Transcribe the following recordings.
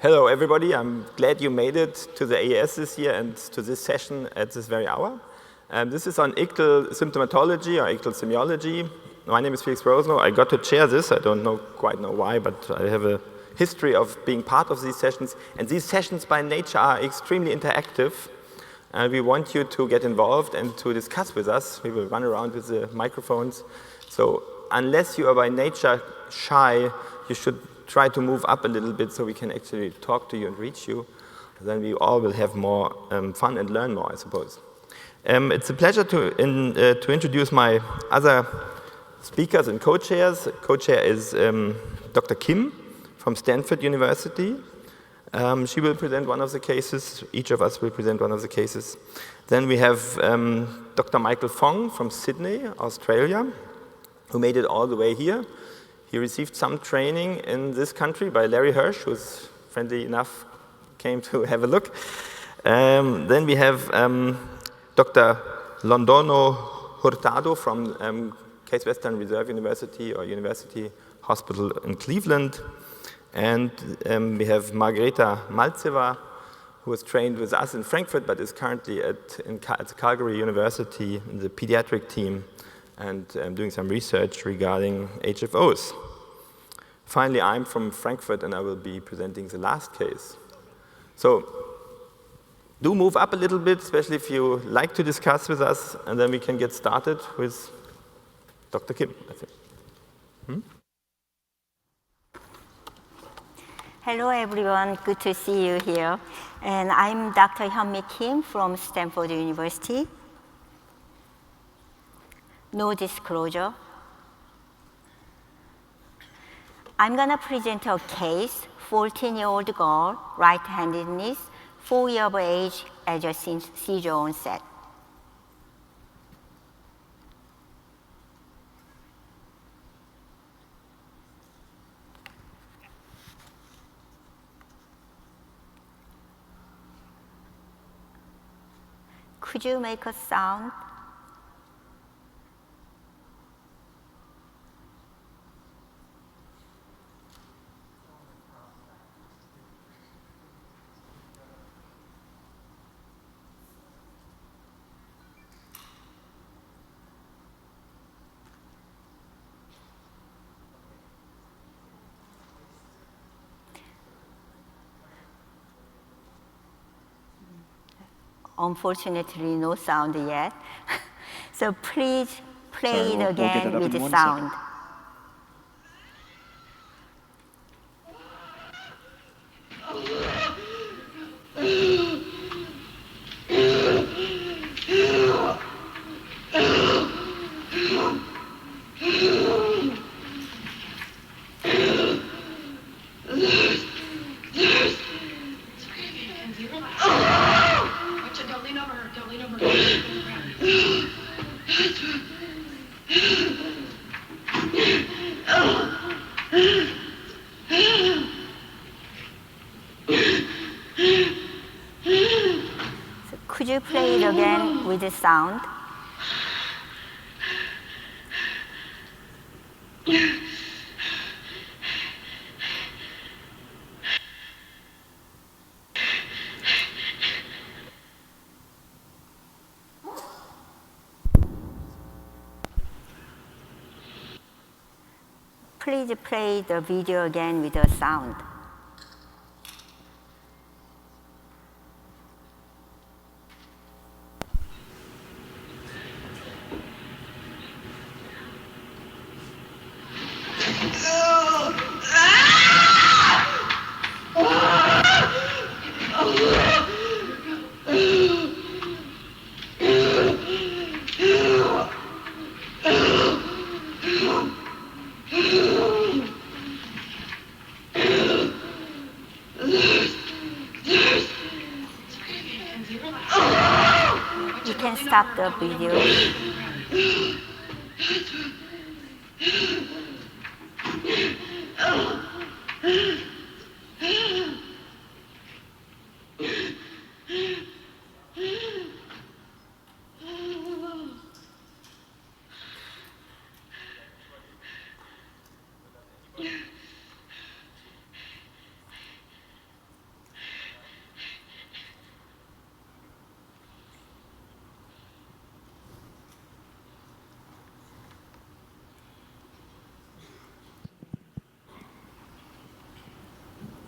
Hello, everybody. I'm glad you made it to the AES this year and to this session at this very hour. This is on Ictal symptomatology or Ictal semiology. My name is Felix Rosno. I got to chair this. I don't quite know why, but I have a history of being part of these sessions. And these sessions by nature are extremely interactive. We want you to get involved and to discuss with us. We will run around with the microphones. So unless you are by nature shy, you should try to move up a little bit so we can actually talk to you and reach you. Then we all will have more fun and learn more, I suppose. It's a pleasure to introduce my other speakers and co-chairs. Co-chair is Dr. Kim from Stanford University. She will present one of the cases. Each of us will present one of the cases. Then we have Dr. Michael Fong from Sydney, Australia, who made it all the way here. He received some training in this country by Larry Hirsch, who's friendly enough, came to have a look. Then we have Dr. Londono Hurtado from Case Western Reserve University or University Hospital in Cleveland. And we have Margareta Maltseva, who was trained with us in Frankfurt, but is currently at Calgary University in the pediatric team and doing some research regarding HFOs. Finally, I'm from Frankfurt, and I will be presenting the last case. So do move up a little bit, especially if you like to discuss with us, and then we can get started with Dr. Kim, I think. Hello, everyone. Good to see you here. And I'm Dr. Hyunmi Kim from Stanford University. No disclosure. I'm going to present a case, 14-year-old girl, right-handedness, 4 years of age, as a seizure onset. Could you make a sound? Unfortunately, no sound yet. So please play it again with the sound. Could you play it again with the sound? Please play the video again with the sound. You can stop the video.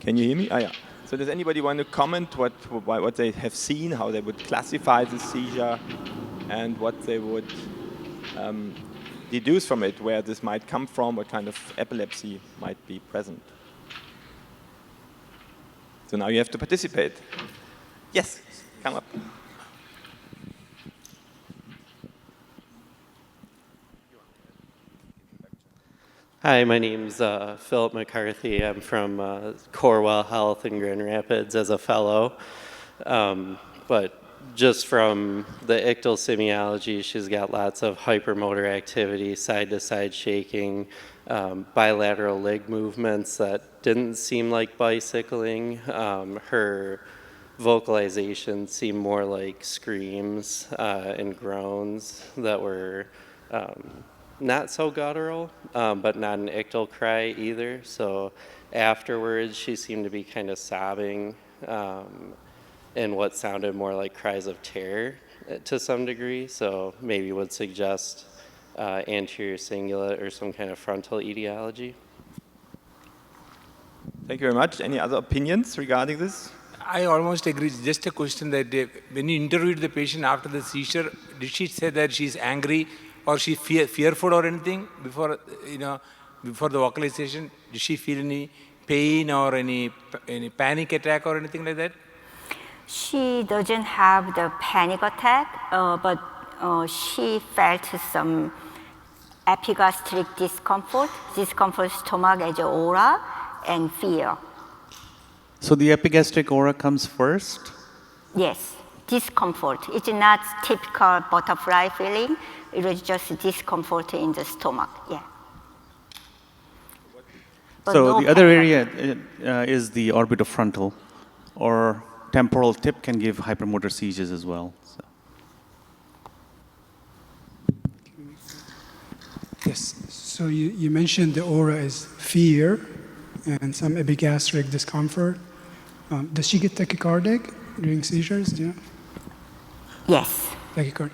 Can you hear me? Ah, yeah. So does anybody want to comment what they have seen, how they would classify the seizure, and what they would deduce from it, where this might come from, what kind of epilepsy might be present? So now you have to participate. Yes, come up. Hi, my name's Philip McCarthy. I'm from Corewell Health in Grand Rapids as a fellow. But just from the Ictal Semiology, she's got lots of hypermotor activity, side-to-side shaking, bilateral leg movements that didn't seem like bicycling. Her vocalization seemed more like screams and groans that were not so guttural, but not an ictal cry either. So afterwards, she seemed to be kind of sobbing in what sounded more like cries of terror to some degree. So maybe would suggest anterior cingulate or some kind of frontal etiology. Thank you very much. Any other opinions regarding this? I almost agree. Just a question that when you interviewed the patient after the seizure, did she say that she's angry or she's fearful or anything before, before the vocalization? Did she feel any pain or any panic attack or anything like that? She doesn't have the panic attack, but she felt some epigastric discomfort stomach as aura, and fear. So the epigastric aura comes first? Yes, discomfort. It's not typical butterfly feeling. It was just discomfort in the stomach, yeah. But So no the other panic. area is the orbitofrontal, or temporal tip can give hypermotor seizures as well. So. Yes, so you mentioned the aura is fear and some epigastric discomfort. Does she get tachycardic during seizures? Yeah. Yes. Tachycardic.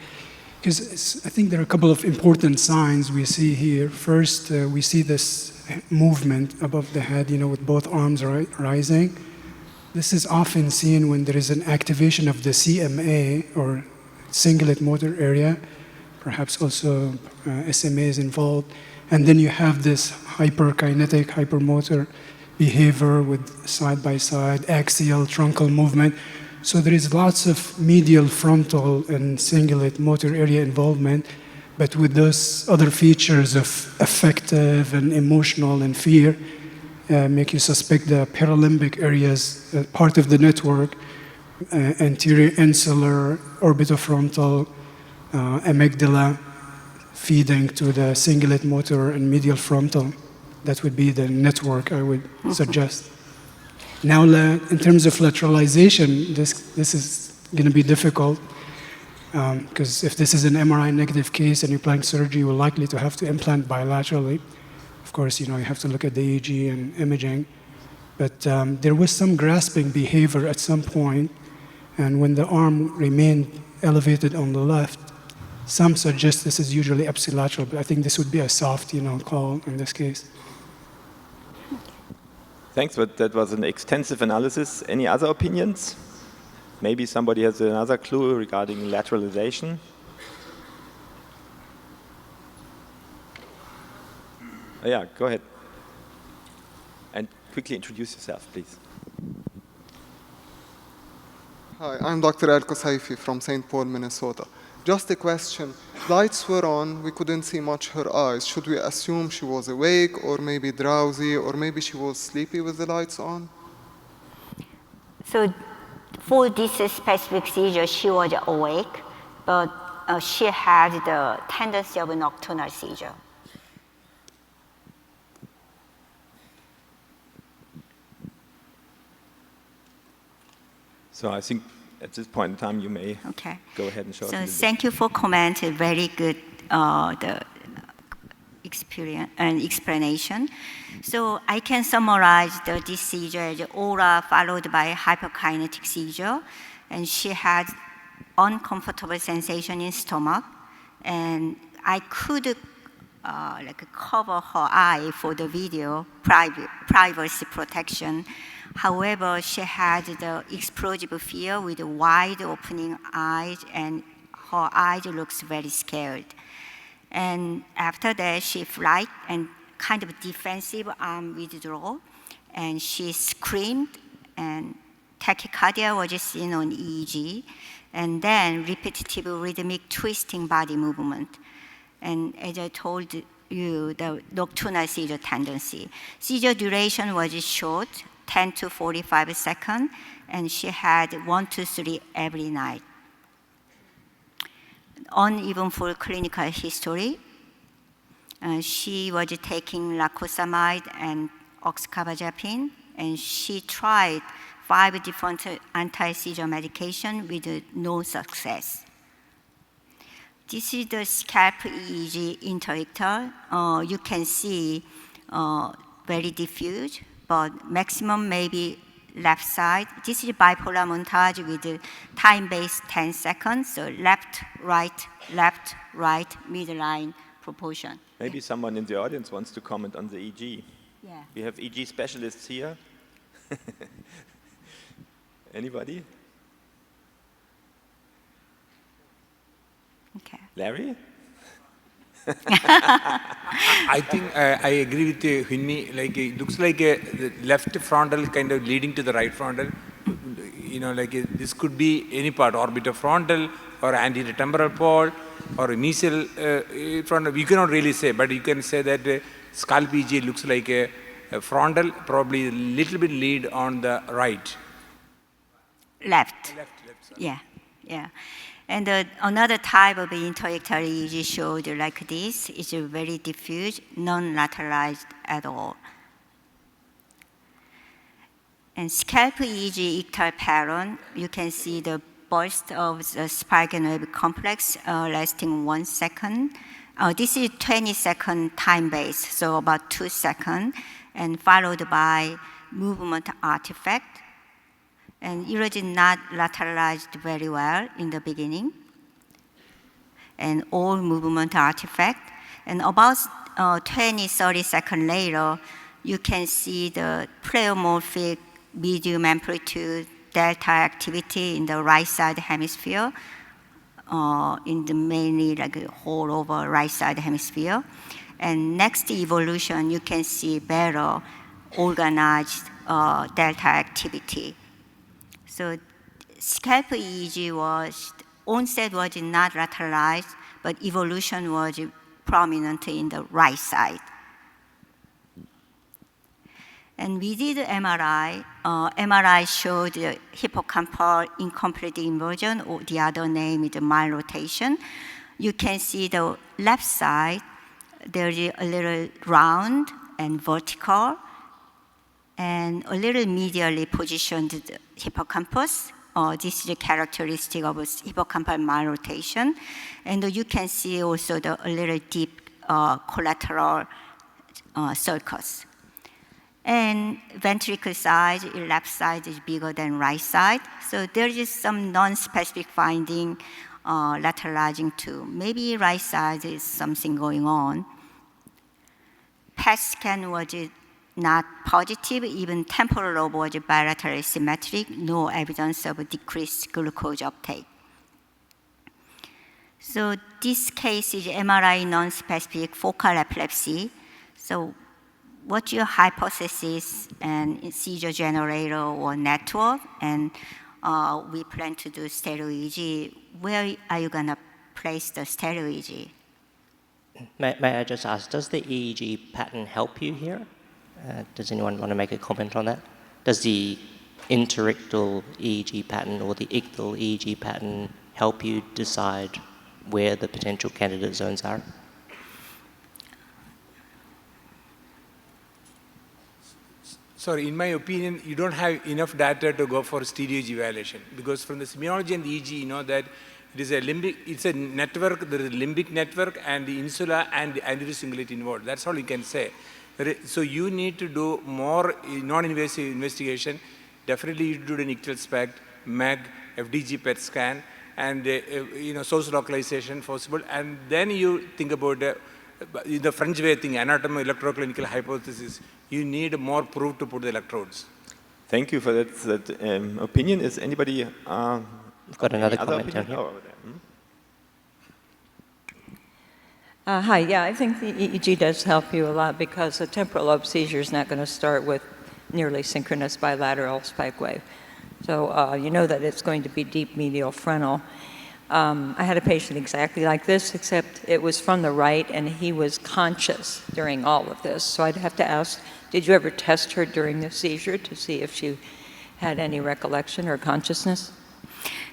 Because I think there are a couple of important signs we see here. First, we see this movement above the head, with both arms rising. This is often seen when there is an activation of the CMA, or cingulate motor area. Perhaps also SMA is involved. And then you have this hyperkinetic, hypermotor behavior with side-by-side, axial, truncal movement. So there is lots of medial, frontal, and cingulate motor area involvement, but with those other features of affective and emotional and fear, make you suspect the paralimbic areas, part of the network, anterior insular, orbitofrontal, amygdala, feeding to the cingulate motor and medial frontal. That would be the network I would suggest. Now, in terms of lateralization, this is going to be difficult because if this is an MRI negative case and you're planning surgery, you're likely to have to implant bilaterally. Of course, you have to look at the EEG and imaging. But there was some grasping behavior at some point, and when the arm remained elevated on the left, some suggest this is usually ipsilateral, but I think this would be a soft, call in this case. Thanks, but that was an extensive analysis. Any other opinions? Maybe somebody has another clue regarding lateralization. Oh, yeah, go ahead. And quickly introduce yourself, please. Hi, I'm Dr. Al-Qusayfi from St. Paul, Minnesota. Just a question. Lights were on, we couldn't see much her eyes. Should we assume she was awake or maybe drowsy or maybe she was sleepy with the lights on? So for this specific seizure, she was awake, but she had the tendency of a nocturnal seizure. So I think at this point in time, you may go ahead and show us. So thank you for comment. Very good the experience and explanation. So I can summarize this seizure as aura followed by hyperkinetic seizure, and she had uncomfortable sensation in stomach, and I could cover her eye for the video privacy protection. However, she had the explosive fear with wide opening eyes, and her eyes looks very scared. And after that, she flight and kind of defensive arm withdrawal, and she screamed, and tachycardia was seen on EEG, and then repetitive rhythmic twisting body movement. And as I told you, the nocturnal seizure tendency. Seizure duration was short, 10 to 45 seconds, and she had 1 to 3 every night. Uneventful clinical history. She was taking lacosamide and oxcarbazepine, and she tried 5 different anti-seizure medication with no success. This is the scalp EEG interictal. You can see very diffuse, but maximum maybe left side. This is bipolar montage with time-based 10 seconds, so left, right, midline proportion. Maybe someone in the audience wants to comment on the EEG. Yeah. We have EEG specialists here. Anybody? Okay. Larry? I think I agree with Hinmi. Like it looks like the left frontal kind of leading to the right frontal. You know, like this could be any part, orbitofrontal or anterior temporal pole or mesial frontal. You cannot really say, but you can say that scalp EEG looks like a frontal, probably a little bit lead on the right. Left. Left side. Yeah, yeah. And another type of interictal EEG showed like this. It's very diffuse, non-lateralized at all. And scalp EEG ictal pattern, you can see the burst of the spike and wave complex lasting 1 second. This is 20-second time base, so about 2 seconds, and followed by movement artifact. And it was not lateralized very well in the beginning. And all movement artifact. And about 20-30 seconds later, you can see the pleomorphic medium amplitude delta activity in the right side hemisphere, in the mainly like a whole over right side hemisphere. And next evolution, you can see better organized delta activity. So scalp EEG was, onset was not lateralized, but evolution was prominent in the right side. And we did MRI. MRI showed the hippocampal incomplete inversion, or the other name is mild rotation. You can see the left side, there is a little round and vertical, and a little medially positioned hippocampus. This is a characteristic of hippocampal malrotation. And you can see also a little deep collateral sulcus. And ventricle size, left side is bigger than right side. So there is some non-specific finding lateralizing too. Maybe right side is something going on. PET scan was not positive, even temporal lobe was bilaterally symmetric, no evidence of decreased glucose uptake. So this case is MRI non-specific focal epilepsy. So what's your hypothesis and seizure generator or network? And we plan to do stereo EEG. Where are you gonna place the stereo EEG? May I just ask, does the EEG pattern help you here? Does anyone want to make a comment on that? Does the interictal EEG pattern or the ictal EEG pattern help you decide where the potential candidate zones are? Sorry, in my opinion, you don't have enough data to go for stereo EEG evaluation, because from the semiology and the EEG, you know that it is a limbic, it's a network, there is a limbic network and the insula and the anterior cingulate involved. That's all you can say. So you need to do more non-invasive investigation. Definitely you do an ictal SPECT, MEG, FDG PET scan, and source localization possible. And then you think about the French way thing, anatomy electroclinical hypothesis. You need more proof to put the electrodes. Thank you for that opinion. Is anybody? I've got another comment down here. Oh, over there. Hi, yeah, I think the EEG does help you a lot because a temporal lobe seizure is not going to start with nearly synchronous bilateral spike wave. So you know that it's going to be deep medial frontal. I had a patient exactly like this, except it was from the right, and he was conscious during all of this. So I'd have to ask, did you ever test her during the seizure to see if she had any recollection or consciousness?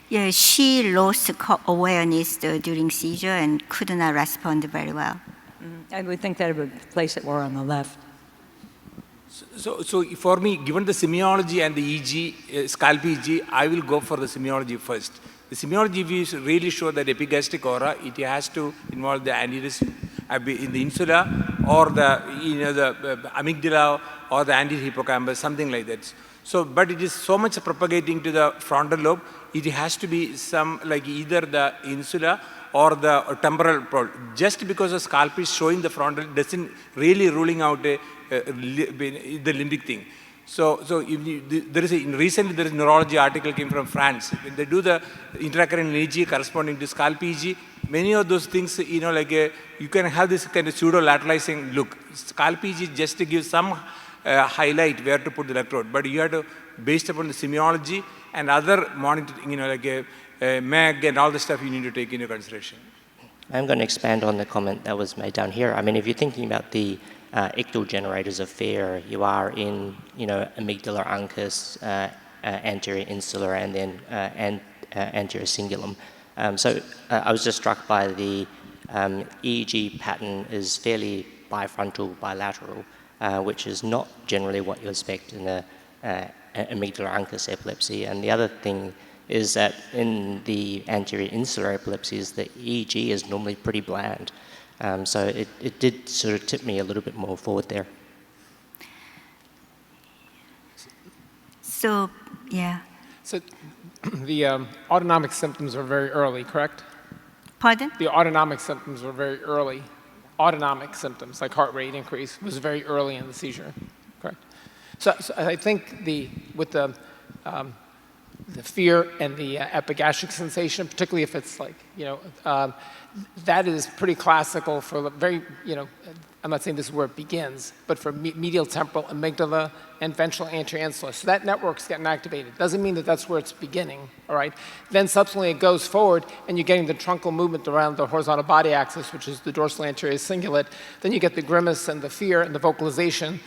Yeah, she lost awareness during seizure and could not respond very well. I would think that would place it more on the left. So for me, given the semiology and the EEG, scalp EEG, I will go for the semiology first. The semiology views really show that epigastric aura, it has to involve the aneurysm in the insula or the amygdala or the anterior hippocampus, something like that. So, but it is so much propagating to the frontal lobe, it has to be some like either the insula or the temporal pole. Just because the scalp is showing the frontal doesn't really ruling out the limbic thing. So recently there is a neurology article came from France. When they do the intracranial EEG corresponding to scalp EEG, many of those things, you can have this kind of pseudo-lateralizing look. Scalp EEG just to give some highlight where to put the electrode, but you have to, based upon the semiology and other monitoring, MEG and all the stuff you need to take into consideration. I'm going to expand on the comment that was made down here. I mean, if you're thinking about the ictal generators of fear, you are in, amygdala uncus, anterior insular, and then anterior cingulum. So I was just struck by the EEG pattern is fairly bifrontal, bilateral, which is not generally what you expect in a amygdala uncus epilepsy. And the other thing is that in the anterior insular epilepsies, the EEG is normally pretty bland. So it did sort of tip me a little bit more forward there. So, yeah. So the autonomic symptoms were very early, correct? Pardon? The autonomic symptoms were very early. Autonomic symptoms, like heart rate increase, was very early in the seizure, correct? So I think with the fear and the epigastric sensation, particularly if it's like, that is pretty classical for very, I'm not saying this is where it begins, but for medial temporal amygdala and ventral anterior insula. So that network's getting activated. Doesn't mean that that's where it's beginning, all right? Then subsequently it goes forward and you're getting the truncal movement around the horizontal body axis, which is the dorsal anterior cingulate. Then you get the grimace and the fear and the vocalization,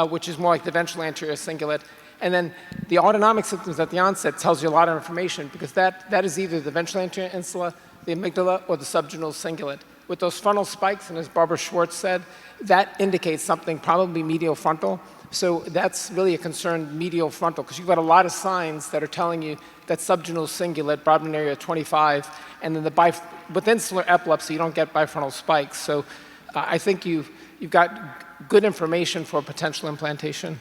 which is more like the ventral anterior cingulate. And then the autonomic symptoms at the onset tells you a lot of information because that is either the ventral anterior insula, the amygdala, or the subgenual cingulate. With those frontal spikes, and as Barbara Schwartz said, that indicates something probably medial frontal. So that's really a concern medial frontal because you've got a lot of signs that are telling you that subgenual cingulate, Brodmann area 25, and then with insular epilepsy, you don't get bifrontal spikes. So I think you've got good information for potential implantation.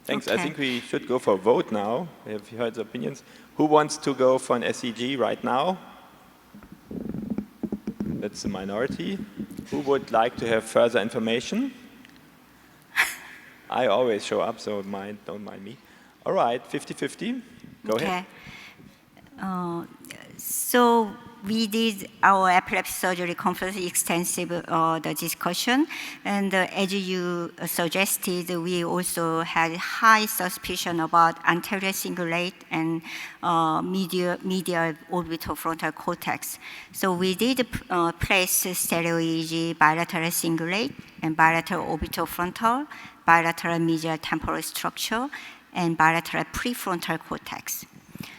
Thanks. Okay. I think we should go for a vote now. We have heard the opinions. Who wants to go for an SIG right now? That's the minority. Who would like to have further information? I always show up, so don't mind me. All right, 50-50. Go ahead. So we did our epilepsy surgery conference extensive the discussion, and as you suggested, we also had high suspicion about anterior cingulate and medial orbital frontal cortex. So we did place stereo EEG bilateral cingulate and bilateral orbital frontal, bilateral medial temporal structure, and bilateral prefrontal cortex.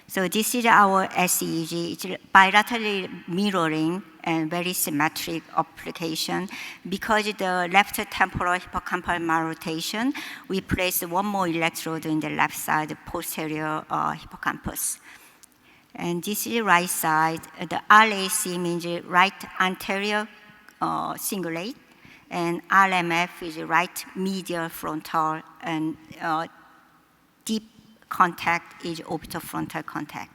So this is our SEEG. It's bilaterally mirroring and very symmetric application. Because the left temporal hippocampal malrotation, we place one more electrode in the left side posterior hippocampus. And this is right side. The RAC means right anterior cingulate, and RMF is right medial frontal, and deep contact is orbital frontal contact.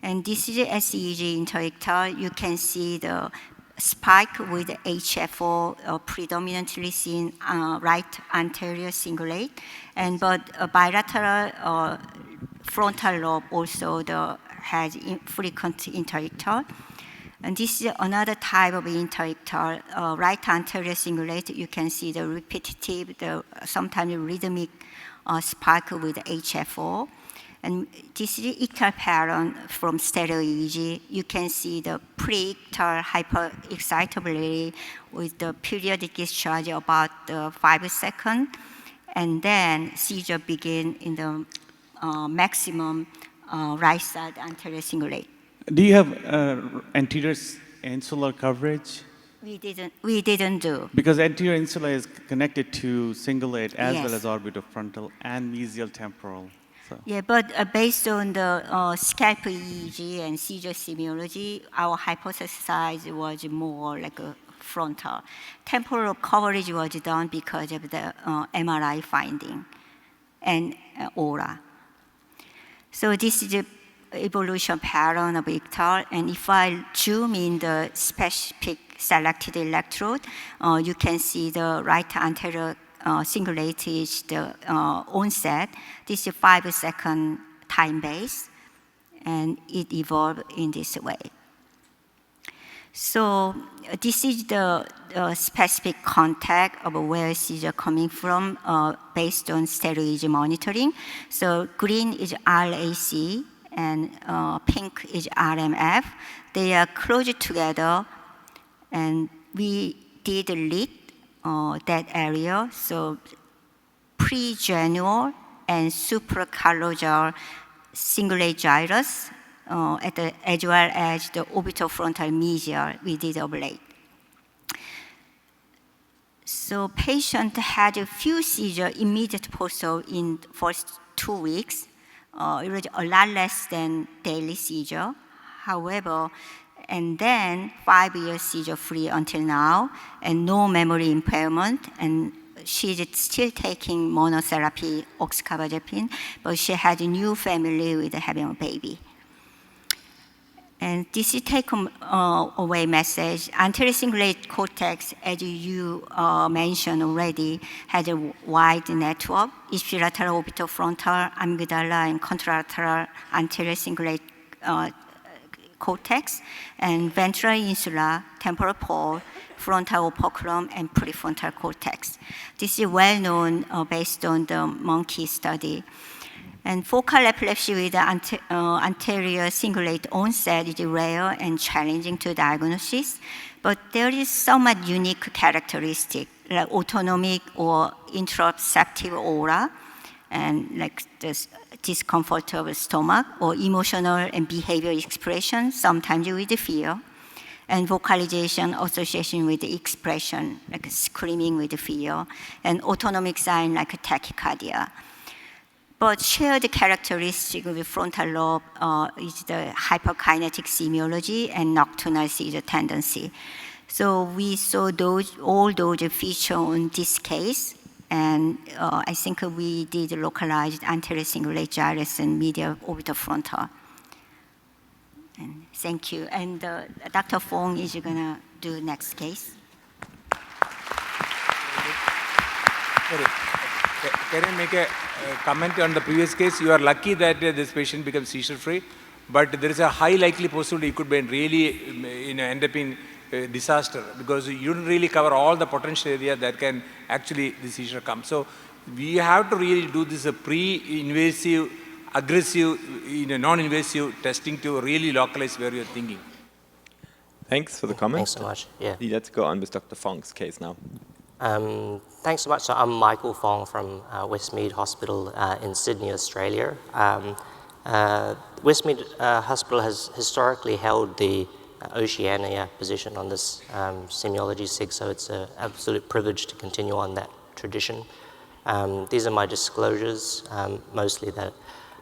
And this is SEEG interictal. You can see the spike with HFO predominantly seen right anterior cingulate, but bilateral frontal lobe also has frequent interictal. And this is another type of interictal, right anterior cingulate. You can see the repetitive, sometimes rhythmic spike with HFO. And this is ictal pattern from stereo EEG. You can see the pre-ictal hyperexcitability with the periodic discharge about 5 seconds. And then seizure begin in the maximum right side anterior cingulate. Do you have anterior insular coverage? We didn't do. Because anterior insula is connected to cingulate as well Yes. as orbitofrontal and mesial temporal. So. Yeah, but based on the scalp EEG and seizure semiology, our hypothesis was more like a frontal. Temporal coverage was done because of the MRI finding and aura. So this is the evolution pattern of Ictal, and if I zoom in the specific selected electrode, you can see the right anterior cingulate is the onset. This is 5-second time base, and it evolved in this way. So this is the specific contact of where seizure coming from based on stereo EEG monitoring. So green is RAC, and pink is RMF. They are close together, and we did lead that area. So pre-genual and supracallosal cingulate gyrus, as well as the orbitofrontal mesial, we did ablate. So patient had a few seizures immediate post-op in first 2 weeks. It was a lot less than daily seizure. However, and then 5 years seizure-free until now, and no memory impairment, and she's still taking monotherapy, oxcarbazepine, but she had a new family with having a baby. And this is take-away message. Anterior cingulate cortex, as you mentioned already, has a wide network. Ipsilateral orbitofrontal, amygdala, and contralateral anterior cingulate cortex, and ventral insula, temporal pole, frontal operculum, and prefrontal cortex. This is well known based on the monkey study. And focal epilepsy with anterior cingulate onset is rare and challenging to diagnosis, but there is somewhat unique characteristic, like autonomic or interoceptive aura, and like this discomfort of the stomach, or emotional and behavioral expression, sometimes with fear, and vocalization association with the expression, like screaming with fear, and autonomic sign like tachycardia. But shared characteristic of the frontal lobe is the hyperkinetic semiology and nocturnal seizure tendency. So we saw all those features on this case, and I think we did localized anterior cingulate gyrus and medial orbitofrontal. And thank you. And Dr. Fong is going to do next case. Can I make a comment on the previous case? You are lucky that this patient becomes seizure-free, but there is a high likely possibility it could be really end up in disaster, because you don't really cover all the potential area that can actually the seizure come. So we have to really do this pre-invasive, aggressive, non-invasive testing to really localize where you're thinking. Thanks for the comment. Thanks so much. Yeah. Let's go on with Dr. Fong's case now. Thanks so much. So I'm Michael Fong from Westmead Hospital in Sydney, Australia. Westmead Hospital has historically held the Oceania position on this Semiology SIG, so it's an absolute privilege to continue on that tradition. These are my disclosures, mostly that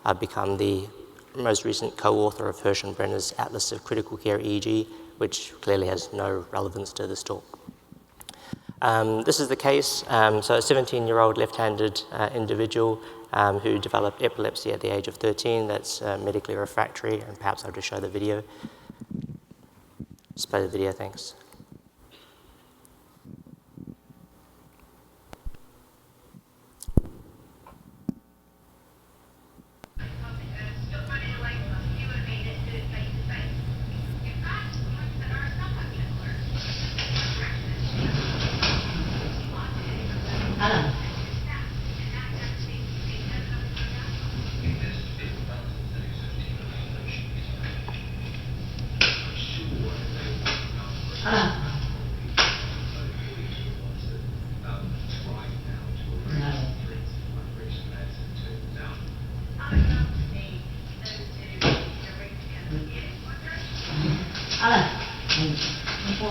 I've become the most recent co-author of Hirsch and Brenner's Atlas of Critical Care EEG, which clearly has no relevance to this talk. This is the case. So a 17-year-old left-handed individual who developed epilepsy at the age of 13. That's medically refractory, and perhaps I'll just show the video. Just play the video, thanks.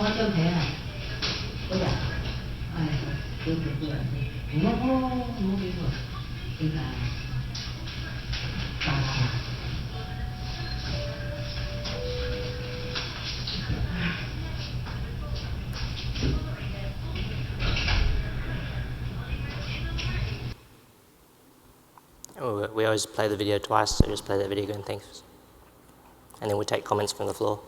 Oh, we always play the video twice, so just play that video again, thanks. And then we take comments from the floor.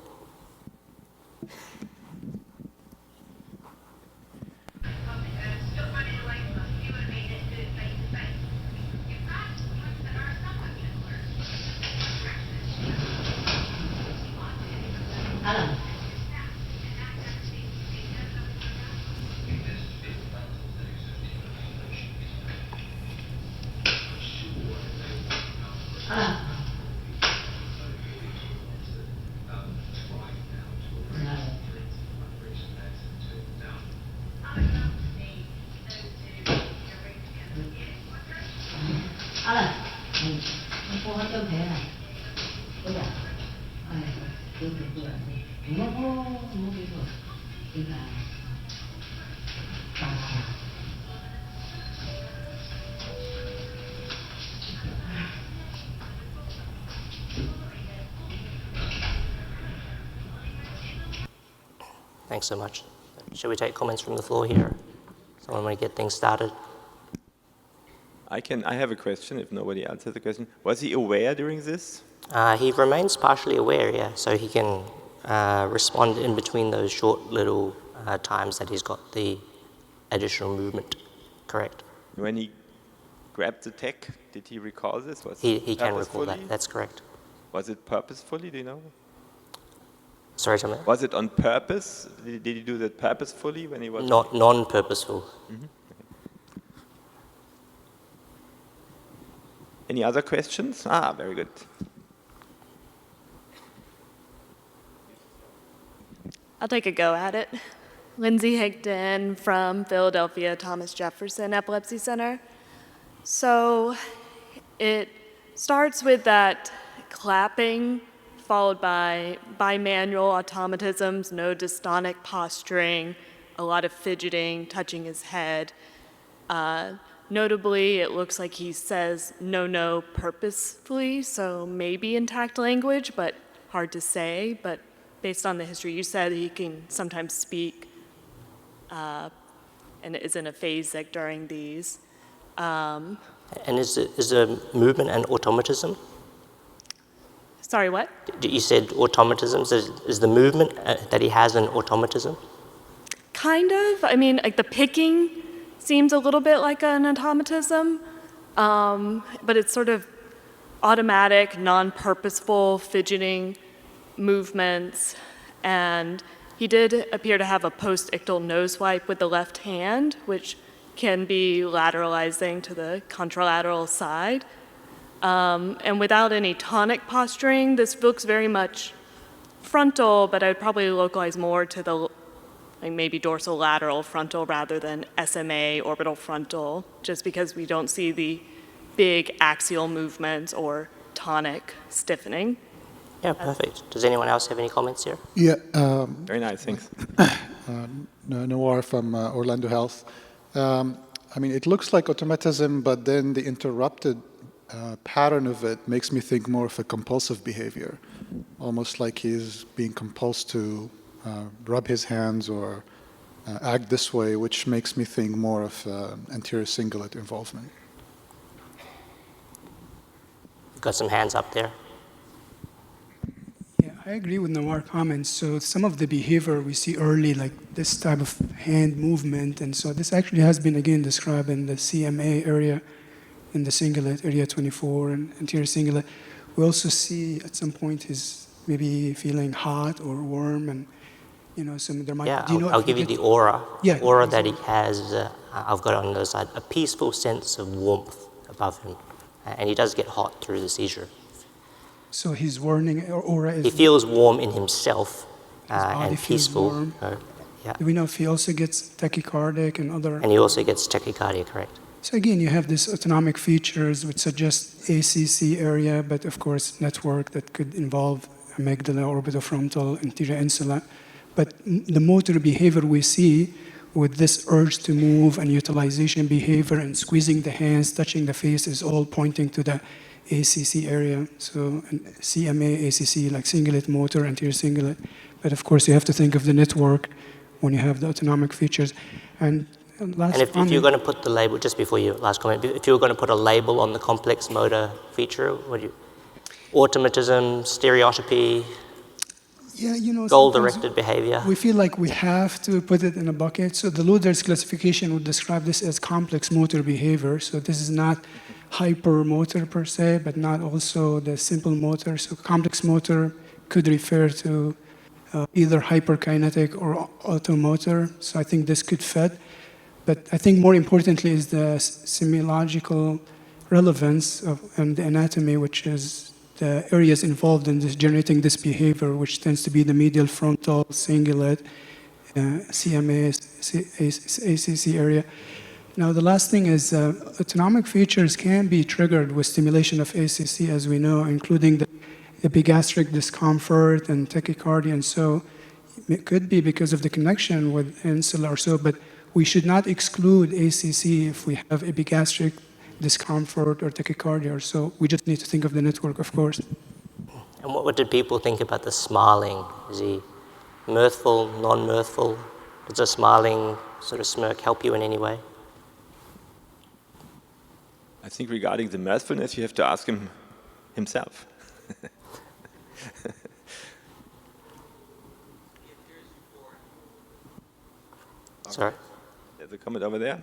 Thanks so much. Shall we take comments from the floor here? Someone want to get things started? I have a question if nobody else has a question. Was he aware during this? He remains partially aware, yeah, so he can respond in between those short little times that he's got the additional movement, correct? When he grabbed the tech, did he recall this? He can recall that, that's correct. Was it purposefully, do you know? Sorry, Tommy? Was it on purpose? Did he do that purposefully when he was... Not non-purposeful. Mm-hmm. Any other questions? Very good. I'll take a go at it. Lindsay Higdon from Philadelphia Thomas Jefferson Epilepsy Center. So it starts with that clapping followed by bimanual automatisms, no dystonic posturing, a lot of fidgeting, touching his head. Notably, it looks like he says no purposefully, so maybe intact language, but hard to say. But based on the history you said, he can sometimes speak and is in aphasic during these. And is the movement an automatism? Sorry, what? You said automatisms. Is the movement that he has an automatism? Kind of. I mean, like the picking seems a little bit like an automatism, but it's sort of automatic, non-purposeful, fidgeting movements. And he did appear to have a post-ictal nose swipe with the left hand, which can be lateralizing to the contralateral side. And without any tonic posturing, this looks very much frontal, but I would probably localize more to the maybe dorsolateral frontal rather than SMA orbital frontal, just because we don't see the big axial movements or tonic stiffening. Yeah, perfect. Does anyone else have any comments here? Yeah. Very nice, thanks. Noir from Orlando Health. I mean, it looks like automatism, but then the interrupted pattern of it makes me think more of a compulsive behavior, almost like he's being compulsed to rub his hands or act this way, which makes me think more of anterior cingulate involvement. Got some hands up there. Yeah, I agree with Nawar comments. So some of the behavior we see early, like this type of hand movement, and so this actually has been again described in the CMA area, in the cingulate, area 24, and anterior cingulate. We also see at some point he's maybe feeling hot or warm, and there might. Yeah, I'll give you the aura. Yeah, aura that he has. I've got on the other side a peaceful sense of warmth above him, and he does get hot through the seizure. So his warning aura is. He feels warm in himself and peaceful. Warm. Yeah. Do we know if he also gets tachycardic and other? And he also gets tachycardia, correct? So again, you have these autonomic features which suggest ACC area, but of course network that could involve amygdala, orbitofrontal, anterior insula. But the motor behavior we see with this urge to move and utilization behavior and squeezing the hands, touching the face is all pointing to the ACC area. So CMA, ACC, like cingulate motor, anterior cingulate. But of course, you have to think of the network when you have the autonomic features. And if you're going to put the label, just before your last comment, if you were going to put a label on the complex motor feature, would you? Automatism, stereotypy, yeah, you know, goal-directed behavior. We feel like we have to put it in a bucket. So the Luder's classification would describe this as complex motor behavior. So this is not hypermotor per se, but not also the simple motor. So complex motor could refer to either hyperkinetic or automotor. So I think this could fit. But I think more importantly is the semiological relevance and the anatomy, which is the areas involved in this generating this behavior, which tends to be the medial frontal, cingulate, CMA, ACC area. Now, the last thing is autonomic features can be triggered with stimulation of ACC, as we know, including the epigastric discomfort and tachycardia. And so it could be because of the connection with insula or so, but we should not exclude ACC if we have epigastric discomfort or tachycardia or so. We just need to think of the network, of course. And what did people think about the smiling? Is he mirthful, non-mirthful? Does a smiling sort of smirk help you in any way? I think regarding the mirthfulness, you have to ask him himself. Sorry? There's a comment over there.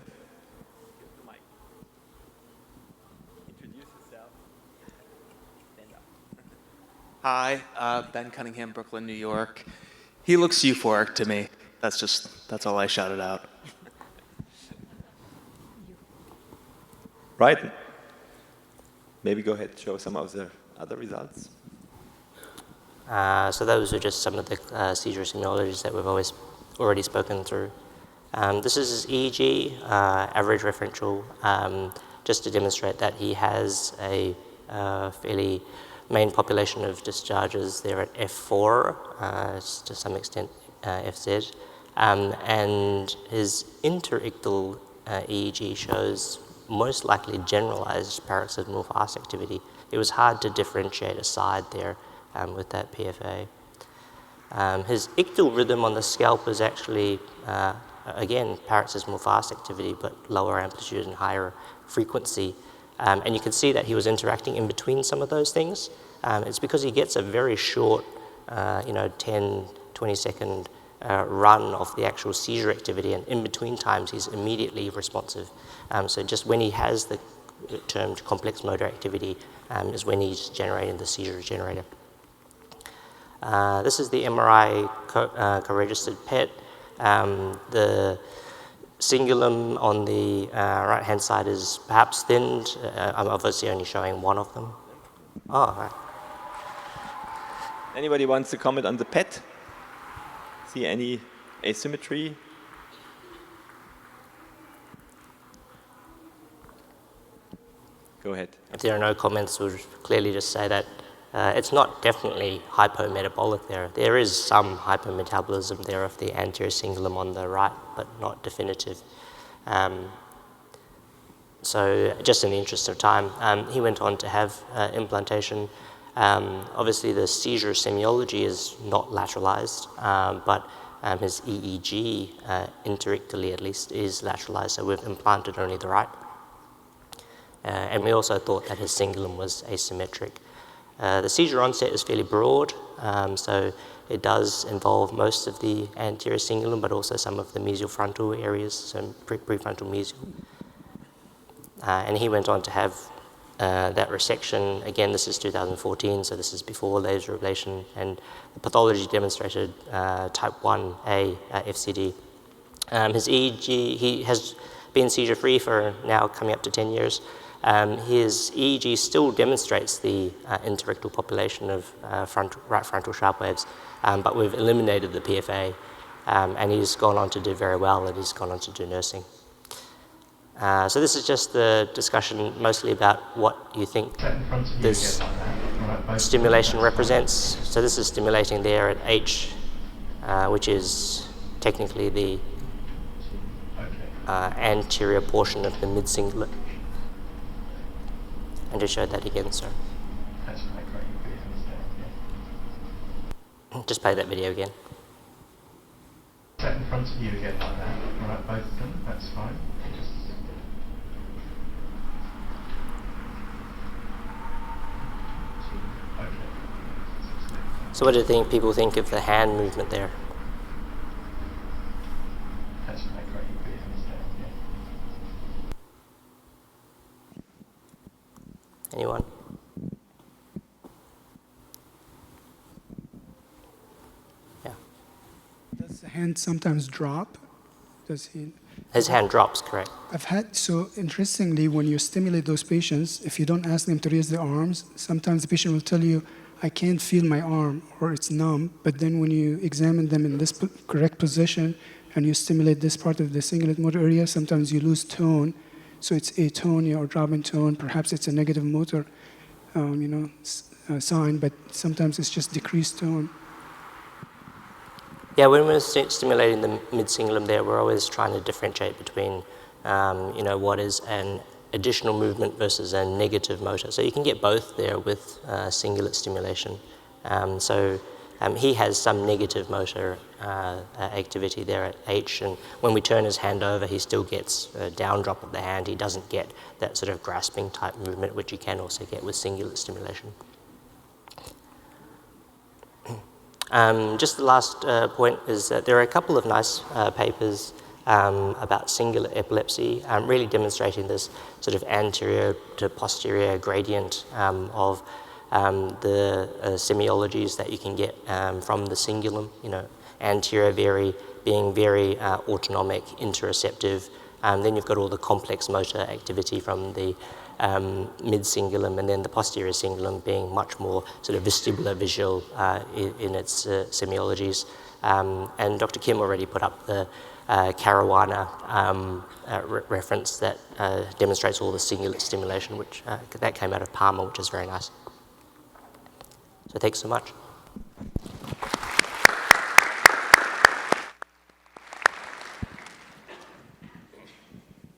Hi, Ben Cunningham, Brooklyn, New York. He looks euphoric to me. That's all I shouted out. Right. Maybe go ahead, show some of the other results. So those are just some of the seizure semiologies that we've already spoken through. This is his EEG, average referential, just to demonstrate that he has a fairly main population of discharges there at F4, to some extent FZ, and his interictal EEG shows most likely generalized paroxysmal fast activity. It was hard to differentiate aside there with that PFA. His ictal rhythm on the scalp is actually, again, paroxysmal fast activity, but lower amplitude and higher frequency. And you can see that he was interacting in between some of those things. It's because he gets a very short, 10, 20 second run of the actual seizure activity, and in between times he's immediately responsive. So just when he has the termed complex motor activity is when he's generating the seizure generator. This is the MRI co-registered PET. The cingulum on the right-hand side is perhaps thinned. I'm obviously only showing one of them. Oh, right. Anybody wants to comment on the PET? See any asymmetry? Go ahead. If there are no comments, we'll clearly just say that it's not definitely hypometabolic there. There is some hypometabolism there of the anterior cingulum on the right, but not definitive. So just in the interest of time, he went on to have implantation. Obviously, the seizure semiology is not lateralized, but his EEG, interictally at least, is lateralized, so we've implanted only the right. And we also thought that his cingulum was asymmetric. The seizure onset is fairly broad, so it does involve most of the anterior cingulum, but also some of the mesial frontal areas, so prefrontal mesial. And he went on to have that resection. Again, this is 2014, so this is before laser ablation, and the pathology demonstrated type 1A FCD. His EEG, he has been seizure-free for now coming up to 10 years. His EEG still demonstrates the interictal population of right frontal sharp waves, but we've eliminated the PFA, and he's gone on to do very well, and he's gone on to do nursing. So this is just the discussion mostly about what you think this stimulation represents. So this is stimulating there at H which is technically the anterior portion of the mid-cingulate. And just show that again, sir. Just play that video again. Set in front of you again like that, right, both of them, that's fine. So what do people think of the hand movement there? Anyone? Yeah. Does the hand sometimes drop? Does he? His hand drops, correct. So interestingly, when you stimulate those patients, if you don't ask them to raise their arms, sometimes the patient will tell you, I can't feel my arm, or it's numb. But then when you examine them in this correct position and you stimulate this part of the cingulate motor area, sometimes you lose tone. So it's atonia or drop in tone. Perhaps it's a negative motor sign, but sometimes it's just decreased tone. Yeah, when we're stimulating the mid-cingulum there, we're always trying to differentiate between, what is an additional movement versus a negative motor. So you can get both there with cingulate stimulation. He has some negative motor activity there at H, and when we turn his hand over, he still gets a down drop of the hand. He doesn't get that sort of grasping type movement, which you can also get with cingulate stimulation. Just the last point is that there are a couple of nice papers about singular epilepsy, really demonstrating this sort of anterior to posterior gradient of the semiologies that you can get from the cingulum, anterior being very autonomic, interoceptive. Then you've got all the complex motor activity from the mid-cingulum, and then the posterior cingulum being much more sort of vestibular visual in its semiologies. And Dr. Kim already put up the Caruana reference that demonstrates all the cingulate stimulation, which that came out of Palmer, which is very nice. So thanks so much.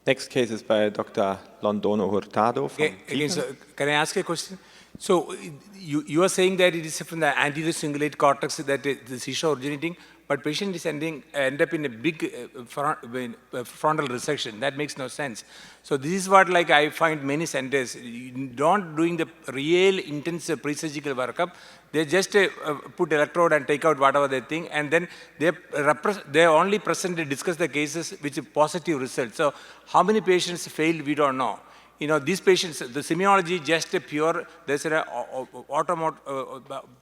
Next case is by Dr. Londono Hurtado from Again, so can I ask a question? So you are saying that it is from the anterior cingulate cortex that the seizure originating, but patient is end up in a big frontal resection. That makes no sense. So this is what I find many centers don't doing the real intensive pre-surgical workup. They just put electrode and take out whatever they think, and then they only present and discuss the cases with positive results. So how many patients failed, we don't know. These patients, the semiology just a pure, there's a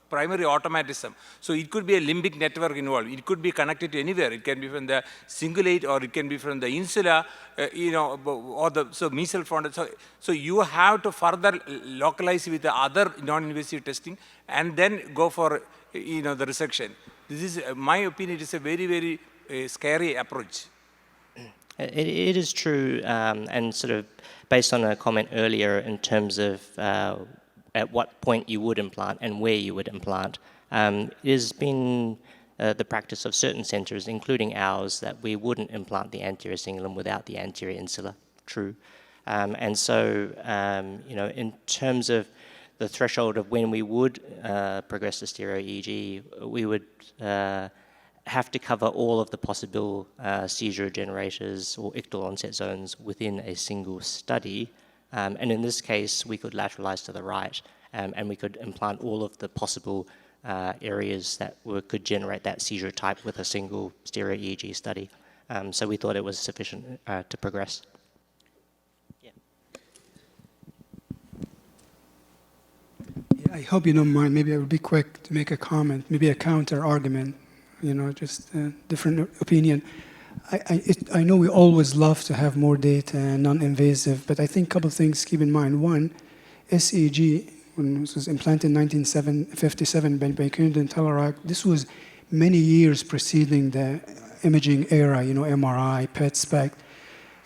primary automatism. So it could be a limbic network involved. It could be connected to anywhere. It can be from the cingulate, or it can be from the insula, or the mesial frontal. So you have to further localize with the other non-invasive testing, and then go for the resection. This is, my opinion, it is a very, very scary approach. It is true, and sort of based on a comment earlier in terms of at what point you would implant and where you would implant, it has been the practice of certain centres, including ours, that we wouldn't implant the anterior cingulum without the anterior insula. True. And so, in terms of the threshold of when we would progress to stereo EEG, we would have to cover all of the possible seizure generators or ictal onset zones within a single study. And in this case, we could lateralize to the right, and we could implant all of the possible areas that could generate that seizure type with a single stereo EEG study. So we thought it was sufficient to progress. Yeah, I hope you don't mind. Maybe I will be quick to make a comment, maybe a counter argument. Just a different opinion. I know we always love to have more data and non-invasive, but I think a couple of things to keep in mind. One, SIG, when it was implanted in 1957 by Kundin Telerak, this was many years preceding the imaging era, MRI, PET, SPECT.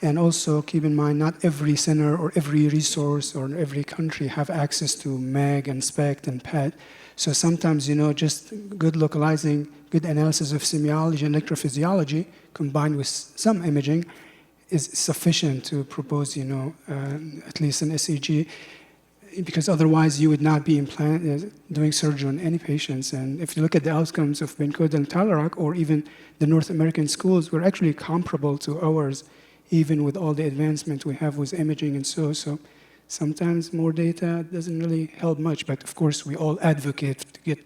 And also keep in mind, not every center or every resource or every country have access to MEG and SPECT and PET. So sometimes, just good localizing, good analysis of semiology and electrophysiology combined with some imaging is sufficient to propose, at least an SIG, because otherwise you would not be doing surgery on any patients. And if you look at the outcomes of Bencoda and Talarak, or even the North American schools, we're actually comparable to ours, even with all the advancement we have with imaging and so. So sometimes more data doesn't really help much, but of course we all advocate to get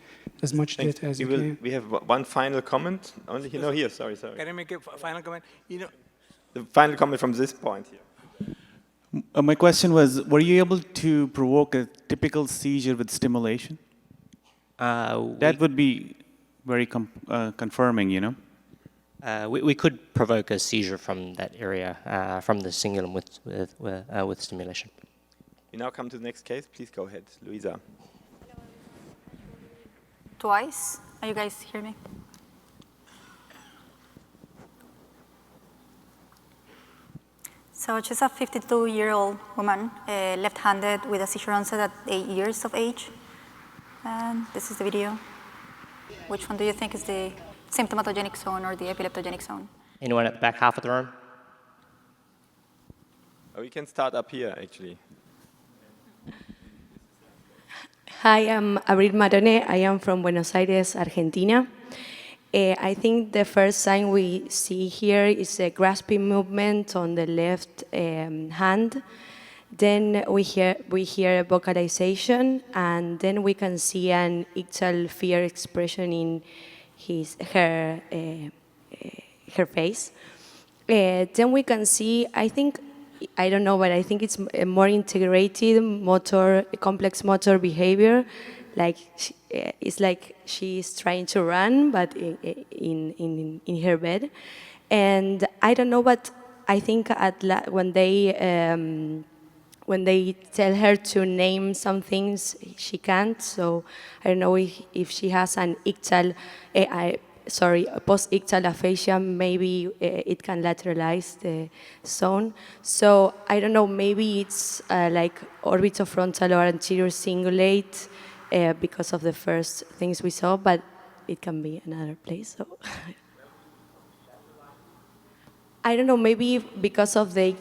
as much data as you can. We have one final comment. Only here. Sorry. Can I make a final comment? The final comment from this point here. My question was, were you able to provoke a typical seizure with stimulation? That would be very confirming, We could provoke a seizure from that area, from the cingulum with stimulation. We now come to the next case. Please go ahead, Luisa. Twice. Are you guys hear me? So she's a 52-year-old woman, left-handed with a seizure onset at 8 years of age. And this is the video. Which one do you think is the symptomatogenic zone or the epileptogenic zone? Anyone at the back half of the room? Oh, we can start up here, actually. Hi, I'm Abril Marone. I am from Buenos Aires, Argentina. I think the first sign we see here is a grasping movement on the left hand. Then we hear vocalization, and then we can see an ictal fear expression in her face. Then we can see, I don't know, but I think it's a more integrated complex motor behavior. It's like she's trying to run, but in her bed. And I don't know, but I think when they tell her to name some things, she can't. So I don't know if she has an ictal, post-ictal aphasia, maybe it can lateralize the zone. So I don't know, maybe it's like orbitofrontal or anterior cingulate because of the first things we saw, but it can be another place. So I don't know, maybe because of the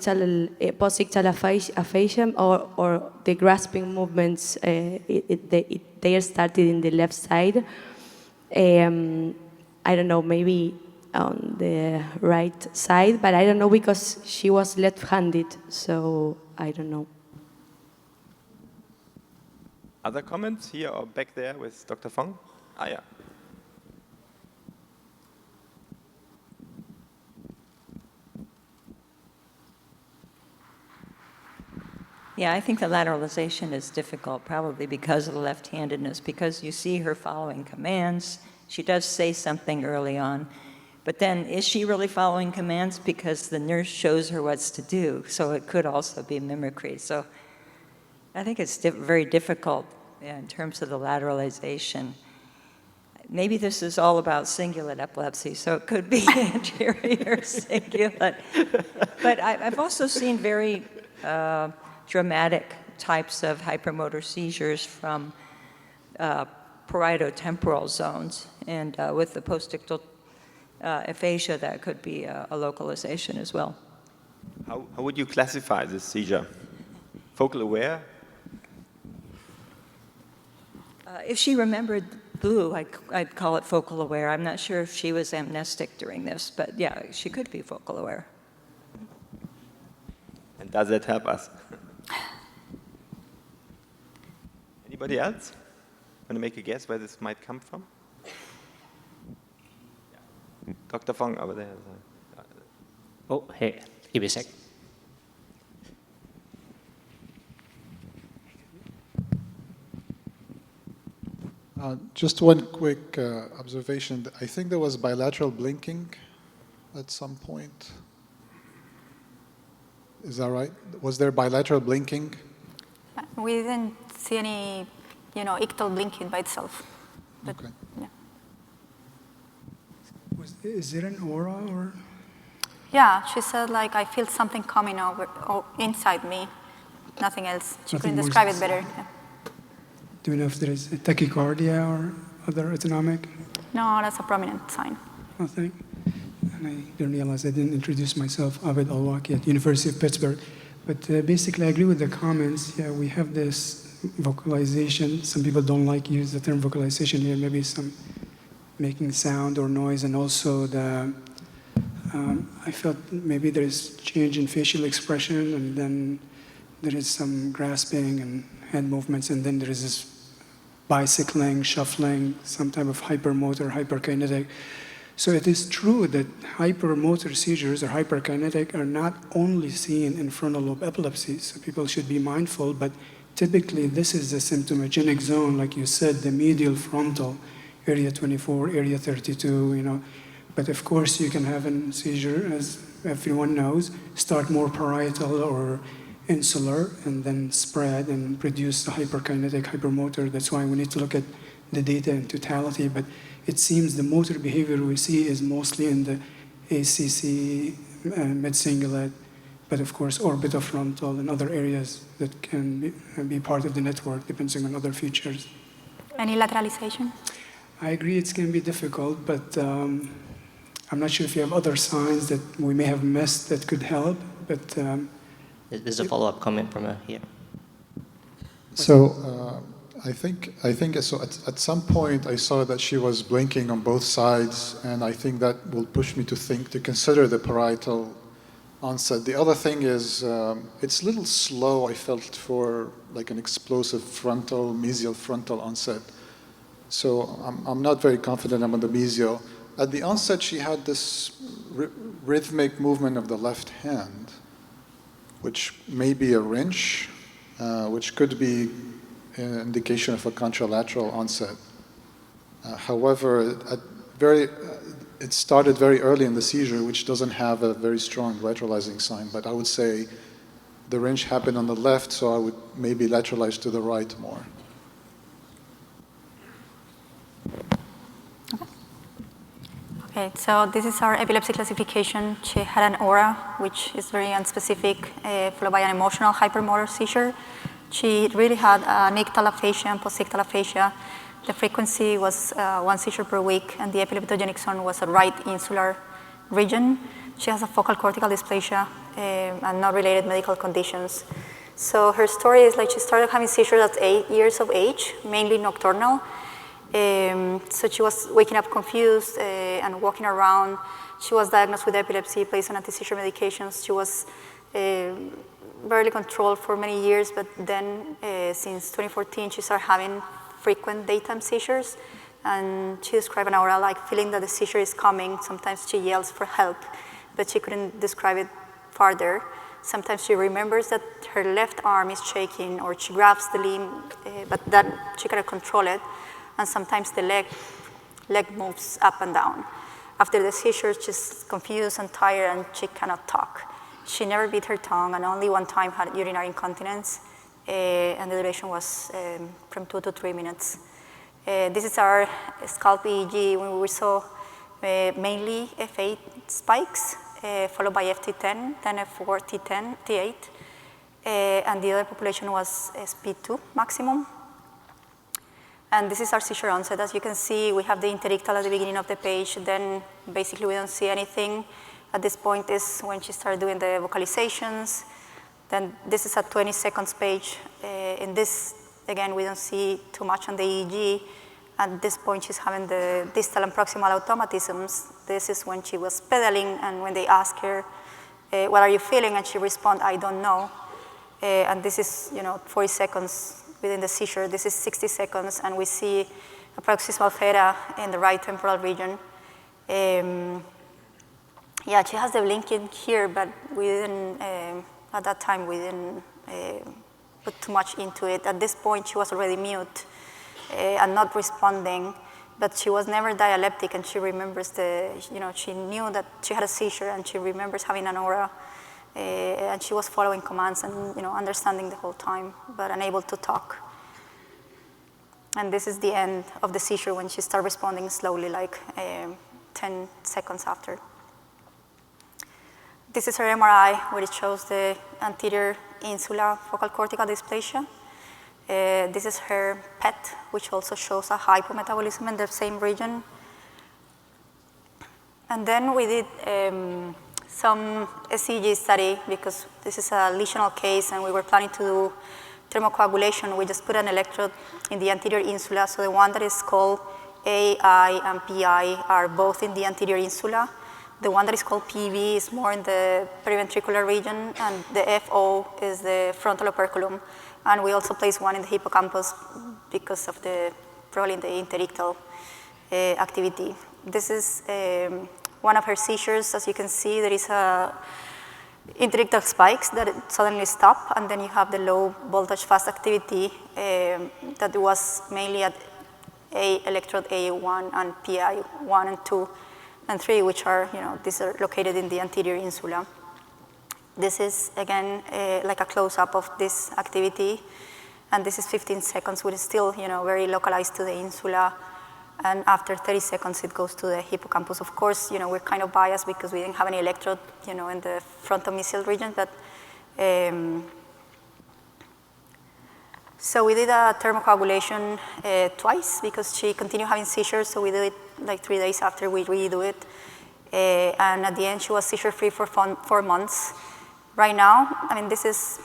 post-ictal aphasia or the grasping movements, they are started in the left side. I don't know, maybe on the right side, but I don't know because she was left-handed, so I don't know. Other comments here or back there with Dr. Fong? Yeah. Yeah, I think the lateralization is difficult, probably because of the left-handedness, because you see her following commands. She does say something early on, but then is she really following commands because the nurse shows her what's to do? So it could also be mimicry. So I think it's very difficult in terms of the lateralization. Maybe this is all about cingulate epilepsy, so it could be anterior cingulate. But I've also seen very dramatic types of hypermotor seizures from parieto-temporal zones. And with the post-ictal aphasia, that could be a localization as well. How would you classify this seizure? Focal aware? If she remembered blue, I'd call it focal aware. I'm not sure if she was amnestic during this, but yeah, she could be focal aware. And does that help us? Anybody else want to make a guess where this might come from? Yeah. Dr. Fong over there. Oh, hey, give me a sec. Just one quick observation. I think there was bilateral blinking at some point. Is that right? Was there bilateral blinking? We didn't see any, ictal blinking by itself. But, okay. Yeah. Is it an aura or? Yeah, she said, like, I feel something coming over inside me, nothing else. She couldn't describe it better. Yeah. Do you know if there is a tachycardia or other autonomic? No, that's a prominent sign. Nothing. And I didn't realize I didn't introduce myself, Abed Alwaki at University of Pittsburgh. But basically, I agree with the comments. Yeah, we have this vocalization. Some people don't like use the term vocalization here. Maybe some making sound or noise, and also the. I felt maybe there is change in facial expression, and then there is some grasping and hand movements, and then there is this bicycling, shuffling, some type of hypermotor, hyperkinetic. So it is true that hypermotor seizures or hyperkinetic are not only seen in frontal lobe epilepsy, so people should be mindful, but typically this is the symptomogenic zone, like you said, the medial frontal, area 24, area 32, you know. But of course you can have a seizure, as everyone knows, start more parietal or insular and then spread and produce the hyperkinetic, hypermotor. That's why we need to look at the data in totality. But it seems the motor behavior we see is mostly in the ACC, mid-cingulate, but of course orbitofrontal and other areas that can be part of the network depending on other features. Any lateralization? I agree it's going to be difficult, but I'm not sure if you have other signs that we may have missed that could help, but... There's a follow-up comment from her here. So I think so. At some point, I saw that she was blinking on both sides, and I think that will push me to consider the parietal onset. The other thing is it's a little slow. I felt for like an explosive frontal, mesial frontal onset. So I'm not very confident I'm on the mesial. At the onset, she had this rhythmic movement of the left hand, which may be a wrench, which could be an indication of a contralateral onset. However, it started very early in the seizure, which doesn't have a very strong lateralizing sign, but I would say the wrench happened on the left, so I would maybe lateralize to the right more. Okay, so this is our epilepsy classification. She had an aura, which is very unspecific, followed by an emotional hypermotor seizure. She really had an ictal aphasia and post-ictal aphasia. The frequency was 1 seizure per week, and the epileptogenic zone was a right insular region. She has a focal cortical dysplasia and not related medical conditions. So her story is like she started having seizures at 8 years of age, mainly nocturnal. So she was waking up confused and walking around. She was diagnosed with epilepsy, placed on anti-seizure medications. She was barely controlled for many years, but then since 2014, she started having frequent daytime seizures. And she described an aura like feeling that the seizure is coming. Sometimes she yells for help, but she couldn't describe it farther. Sometimes she remembers that her left arm is shaking, or she grabs the limb, but that she cannot control it. And sometimes the leg moves up and down. After the seizure, she's confused and tired, and she cannot talk. She never bit her tongue, and only one time had urinary incontinence, and the duration was from 2 to 3 minutes. This is our scalp EEG when we saw mainly F8 spikes, followed by FT10, then F4, T10, T8, and the other population was SP2 maximum. And this is our seizure onset. As you can see, we have the interictal at the beginning of the page. Then basically we don't see anything. At this point is when she started doing the vocalizations. Then this is a 20 seconds page. In this, again, we don't see too much on the EEG. At this point, she's having the distal and proximal automatisms. This is when she was pedaling, and when they ask her, what are you feeling? And she responds, I don't know. And this is, 40 seconds within the seizure. This is 60 seconds, and we see a paroxysmal theta in the right temporal region. Yeah, she has the blinking here, but we didn't, at that time, we didn't put too much into it. At this point, she was already mute and not responding, but she was never dialeptic, and she remembers she knew that she had a seizure, and she remembers having an aura. And she was following commands and understanding the whole time, but unable to talk. And this is the end of the seizure when she started responding slowly, like 10 seconds after. This is her MRI, where it shows the anterior insula focal cortical dysplasia. This is her PET, which also shows a hypometabolism in the same region. And then we did some SIG study, because this is a lesional case and we were planning to do thermocoagulation. We just put an electrode in the anterior insula. So the one that is called AI and PI are both in the anterior insula. The one that is called PV is more in the periventricular region, and the FO is the frontal operculum. And we also place one in the hippocampus because of probably the interictal activity. This is one of her seizures. As you can see, there is a interictal spikes that suddenly stop, and then you have the low voltage fast activity that was mainly at electrode A1 and PI 1 and 2 and 3, which are, these are located in the anterior insula. This is, again, like a close-up of this activity, and this is 15 seconds, which is still, very localized to the insula, and after 30 seconds, it goes to the hippocampus. Of course, we're kind of biased because we didn't have any electrode, in the frontomesial region, but so we did a thermocoagulation twice because she continued having seizures, so we did it like 3 days after we redo it. And at the end, she was seizure-free for 4 months. Right now, this is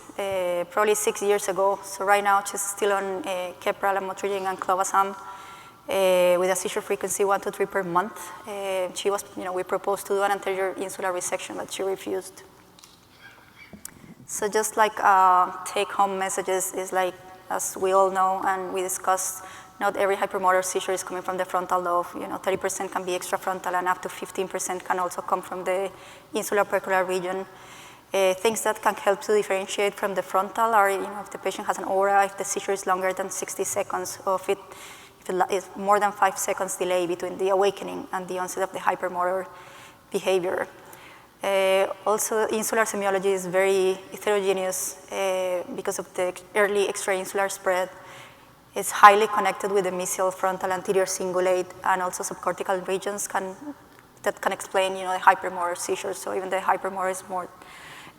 probably 6 years ago, so right now she's still on Keppra, lamotrigine, and clobazam with a seizure frequency 1 to 3 per month. She was, we proposed to do an anterior insular resection, but she refused. So just like take-home messages is like, as we all know and we discussed, not every hypermotor seizure is coming from the frontal lobe. 30% can be extrafrontal, and up to 15% can also come from the insular opercular region. Things that can help to differentiate from the frontal are, if the patient has an aura, if the seizure is longer than 60 seconds, or if it is more than 5 seconds delay between the awakening and the onset of the hypermotor behavior. Also, insular semiology is very heterogeneous because of the early extrainsular spread. It's highly connected with the mesial frontal anterior cingulate, and also subcortical regions that can explain, the hypermotor seizures. So even the hypermotor is more,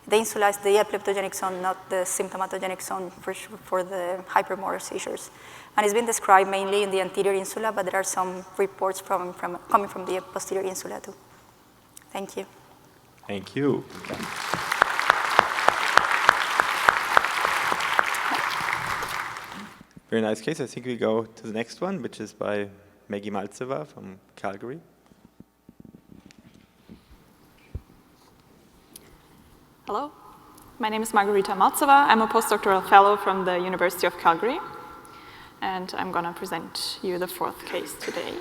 the insula is the epileptogenic zone, not the symptomatogenic zone for the hypermotor seizures. And it's been described mainly in the anterior insula, but there are some reports coming from the posterior insula too. Thank you. Thank you. Very nice case. I think we go to the next one, which is by Maggie Maltseva from Calgary. Hello, my name is Margarita Maltseva. I'm a postdoctoral fellow from the University of Calgary, and I'm going to present you the 4th case today.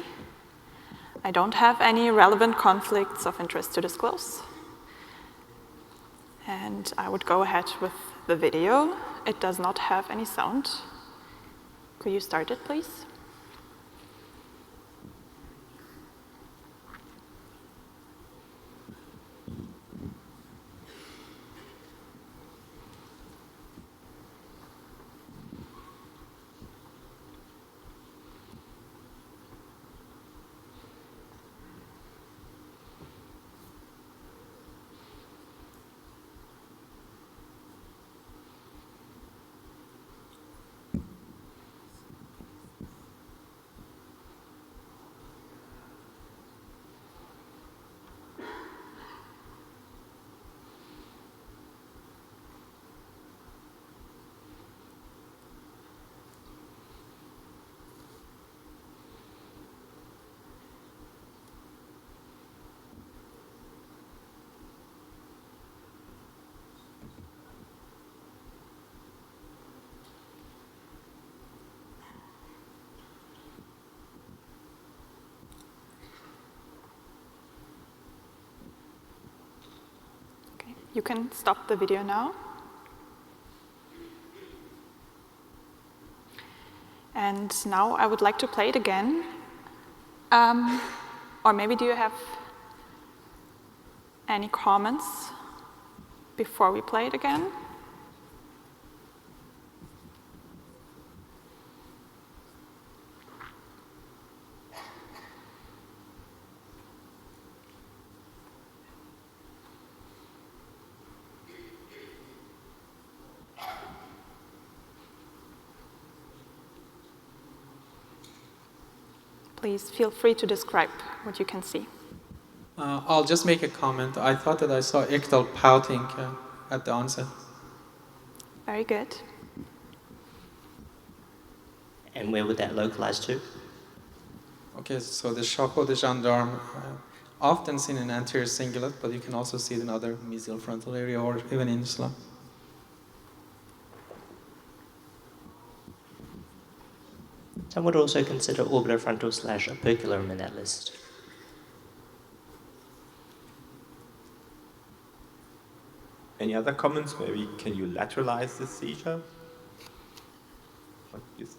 I don't have any relevant conflicts of interest to disclose. And I would go ahead with the video. It does not have any sound. Could you start it, please? You can stop the video now. And now I would like to play it again. Or maybe do you have any comments before we play it again? please feel free to describe what you can see. I'll just make a comment. I thought that I saw ictal pouting at the onset. Very good. And where would that localize to? Okay, so the chapeau de gendarme, often seen in anterior cingulate, but you can also see it in other mesial frontal area or even insula. Some would also consider orbitofrontal / operculum in that list. Any other comments? Maybe can you lateralize this seizure? What do you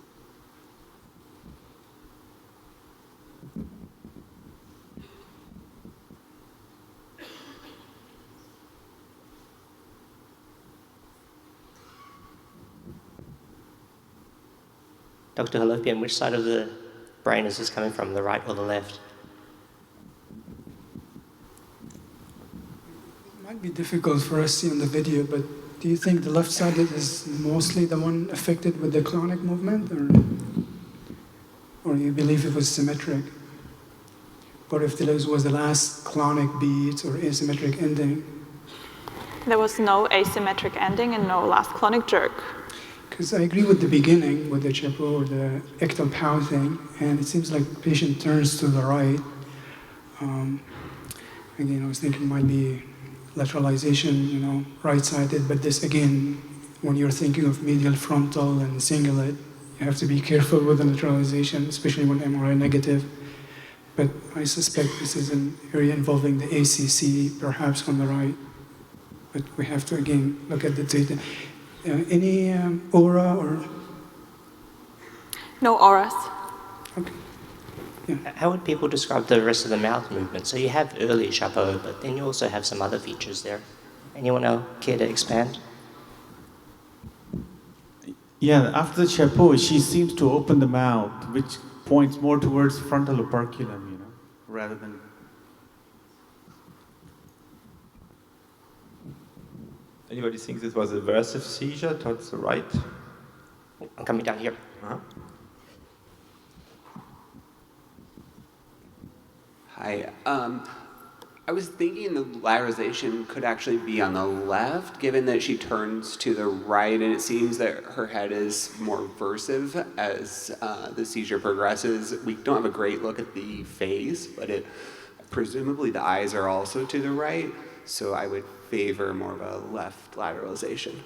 Dr. Halopian, which side of the brain is this coming from, the right or the left? It might be difficult for us to see on the video, but do you think the left side is mostly the one affected with the clonic movement, or you believe it was symmetric? Or if this was the last clonic beat or asymmetric ending? There was no asymmetric ending and no last clonic jerk. Because I agree with the beginning, with the chapeau or the ictal pouting, and it seems like the patient turns to the right. Again, I was thinking it might be lateralization, right-sided, but this again, when you're thinking of medial frontal and cingulate, you have to be careful with the lateralization, especially when MRI negative. But I suspect this is an area involving the ACC, perhaps on the right. But we have to, again, look at the data. Any aura or? No auras. Okay. Yeah. How would people describe the rest of the mouth movement? So you have early chapeau, but then you also have some other features there. Anyone else care to expand? Yeah, after the chapeau, she seems to open the mouth, which points more towards frontal operculum, rather than. Anybody think this was a versive seizure towards the right? I'm coming down here. Hi. I was thinking the lateralization could actually be on the left, given that she turns to the right, and it seems that her head is more versive as the seizure progresses. We don't have a great look at the face, but presumably the eyes are also to the right, so I would favor more of a left lateralization.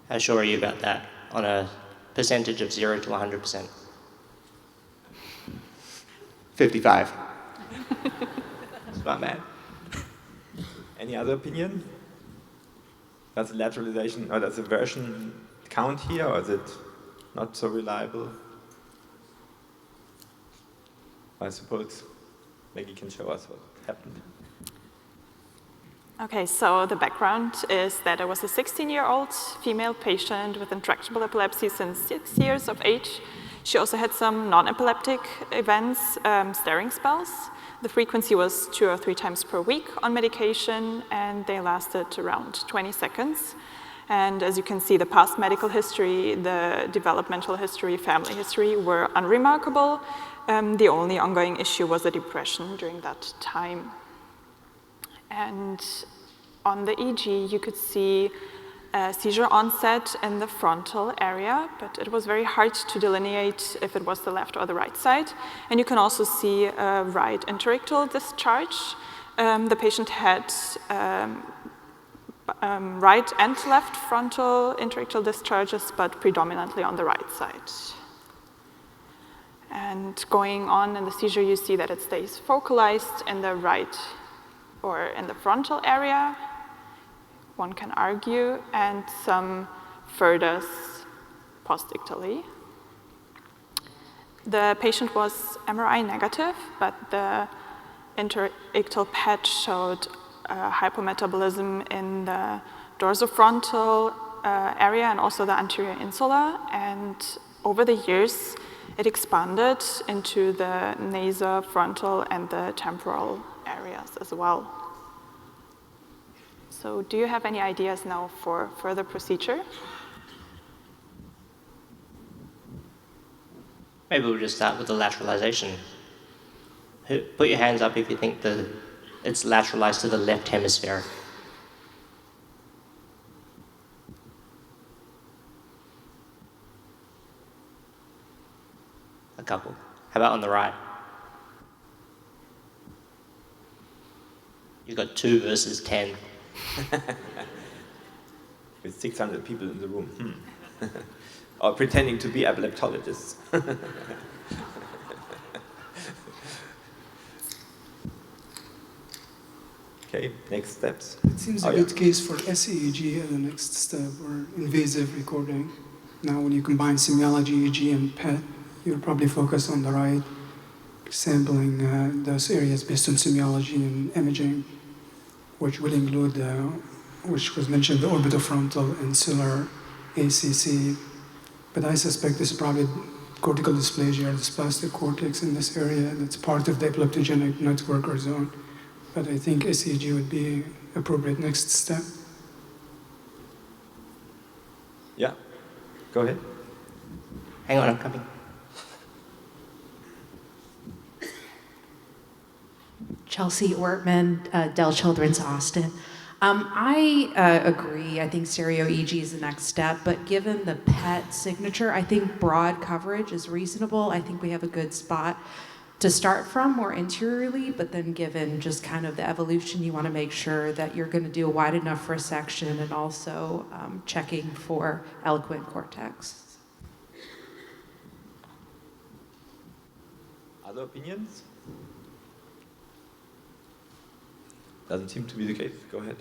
How sure are you about that on a percentage of 0 to 100%? 55. That's not bad. Any other opinion? Does lateralization or does the version count here, or is it not so reliable? I suppose Maggie can show us what happened. Okay, so the background is that I was a 16-year-old female patient with intractable epilepsy since 6 years of age. She also had some non-epileptic events, staring spells. The frequency was 2 or 3 times per week on medication, and they lasted around 20 seconds. And as you can see, the past medical history, the developmental history, family history were unremarkable. The only ongoing issue was a depression during that time. And on the EEG, you could see seizure onset in the frontal area, but it was very hard to delineate if it was the left or the right side. And you can also see a right interictal discharge. The patient had right and left frontal interictal discharges, but predominantly on the right side. And going on in the seizure, you see that it stays focalized in the right or in the frontal area, one can argue, and some furthers postictally. The patient was MRI negative, but the interictal PET showed hypometabolism in the dorsofrontal area and also the anterior insula, and over the years it expanded into the nasofrontal and the temporal areas as well. So do you have any ideas now for further procedure? Maybe we'll just start with the lateralization. Put your hands up if you think that it's lateralized to the left hemisphere. A couple. How about on the right? You've got 2 versus 10. With 600 people in the room. Or pretending to be epileptologists. Okay, next steps. It seems a good case for SIG as the next step, or invasive recording. Now when you combine Semiology, EEG, and PET, you'll probably focus on the right, sampling those areas based on Semiology and imaging, which will include, which was mentioned, the orbitofrontal, insular, ACC. But I suspect this is probably cortical dysplasia or dysplastic cortex in this area that's part of the epileptogenic network or zone. But I think SEG would be appropriate next step. Yeah, go ahead. Hang on, I'm coming. Chelsea Ortman, Dell Children's, Austin. I agree. I think stereo EEG is the next step, but given the PET signature, I think broad coverage is reasonable. I think we have a good spot to start from more interiorly, but then given just kind of the evolution, you want to make sure that you're going to do a wide enough resection and also checking for eloquent cortex. Other opinions? Doesn't seem to be the case. Go ahead.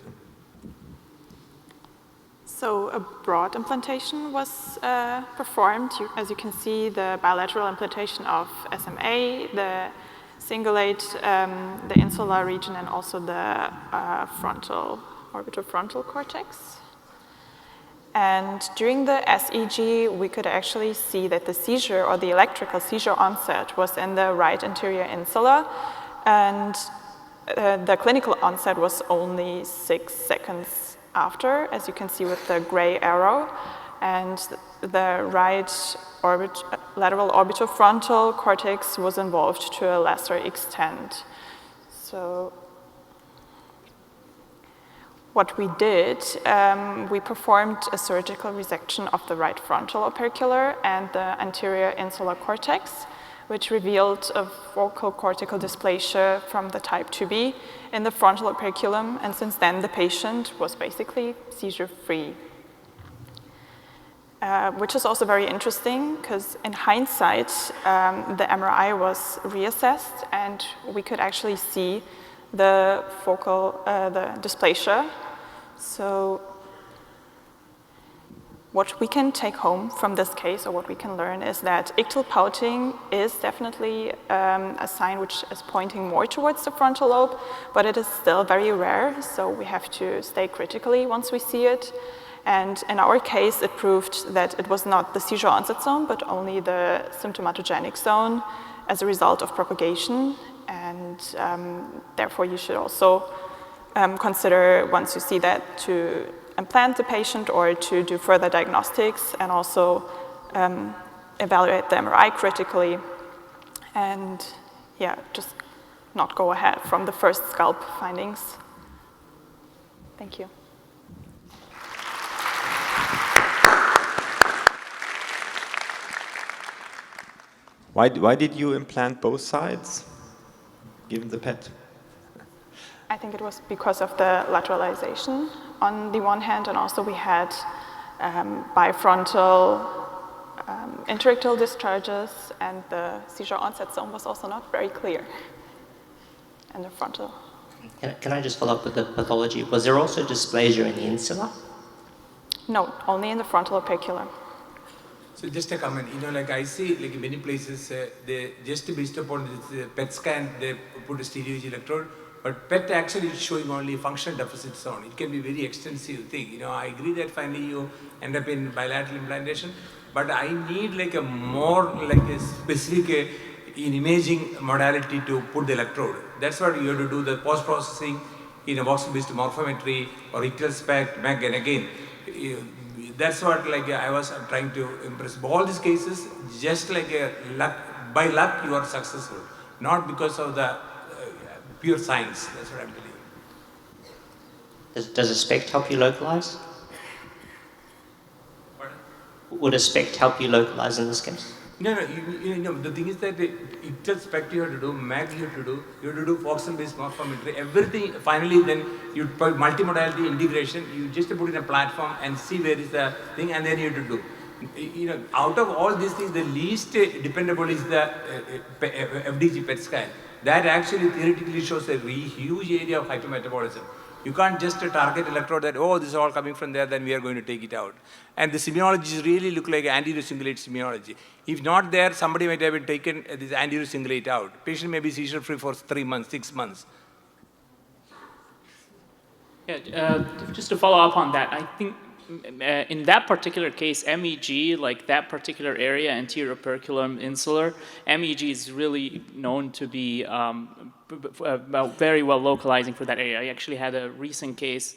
So a broad implantation was performed. As you can see, the bilateral implantation of SMA, the cingulate, the insular region, and also the frontal, orbitofrontal cortex. And during the SEG, we could actually see that the seizure, or the electrical seizure onset, was in the right anterior insula, and the clinical onset was only 6 seconds after, as you can see with the gray arrow, and the right lateral orbitofrontal cortex was involved to a lesser extent. So what we did, we performed a surgical resection of the right frontal opercular and the anterior insular cortex, which revealed a focal cortical dysplasia from the type 2B in the frontal operculum, and since then the patient was basically seizure-free. Which is also very interesting, because in hindsight, the MRI was reassessed, and we could actually see the focal, the dysplasia. So what we can take home from this case, or what we can learn, is that ictal pouting is definitely a sign which is pointing more towards the frontal lobe, but it is still very rare, so we have to stay critically once we see it. And in our case, it proved that it was not the seizure onset zone, but only the symptomatogenic zone as a result of propagation. And therefore, you should also consider, once you see that, to implant the patient or to do further diagnostics, and also evaluate the MRI critically. And yeah, just not go ahead from the first scalp findings. Thank you. Why did you implant both sides, given the PET? I think it was because of the lateralization on the one hand, and also we had bifrontal intracranial discharges, and the seizure onset zone was also not very clear in the frontal. Can I just follow up with the pathology? Was there also dysplasia in the insula? No, only in the frontal operculum. So just a comment, like I see, like in many places, they just based upon this PET scan, they put a stereo electrode, but PET actually is showing only function deficit zone. It can be very extensive thing. I agree that finally you end up in bilateral implantation, but I need like a more like a specific in imaging modality to put the electrode. That's what you have to do, the post-processing in a voxel-based morphometry or Ictal spec, MEG, and again, That's what like I was trying to impress. But all these cases, just like by luck, you are successful, not because of the pure science. That's what I'm believing. Does a SPECT help you localize? Would a SPECT help you localize in this case? No, the thing is that Ictal SPECT you have to do, MAG you have to do voxel-based morphometry, everything. Finally, then you put multimodality integration, you just put in a platform and see where is the thing, and then you have to do. Out of all these things, the least dependable is the FDG PET scan. That actually theoretically shows a huge area of hypermetabolism. You can't just target electrode that, oh, this is all coming from there, then we are going to take it out. And the semiology really look like anterior cingulate semiology. If not there, somebody might have been taken this anterior cingulate out. Patient may be seizure free for 3 months, 6 months. Yeah, just to follow up on that, I think in that particular case, MEG, like that particular area, anterior operculum insular, MEG is really known to be very well localizing for that area. I actually had a recent case,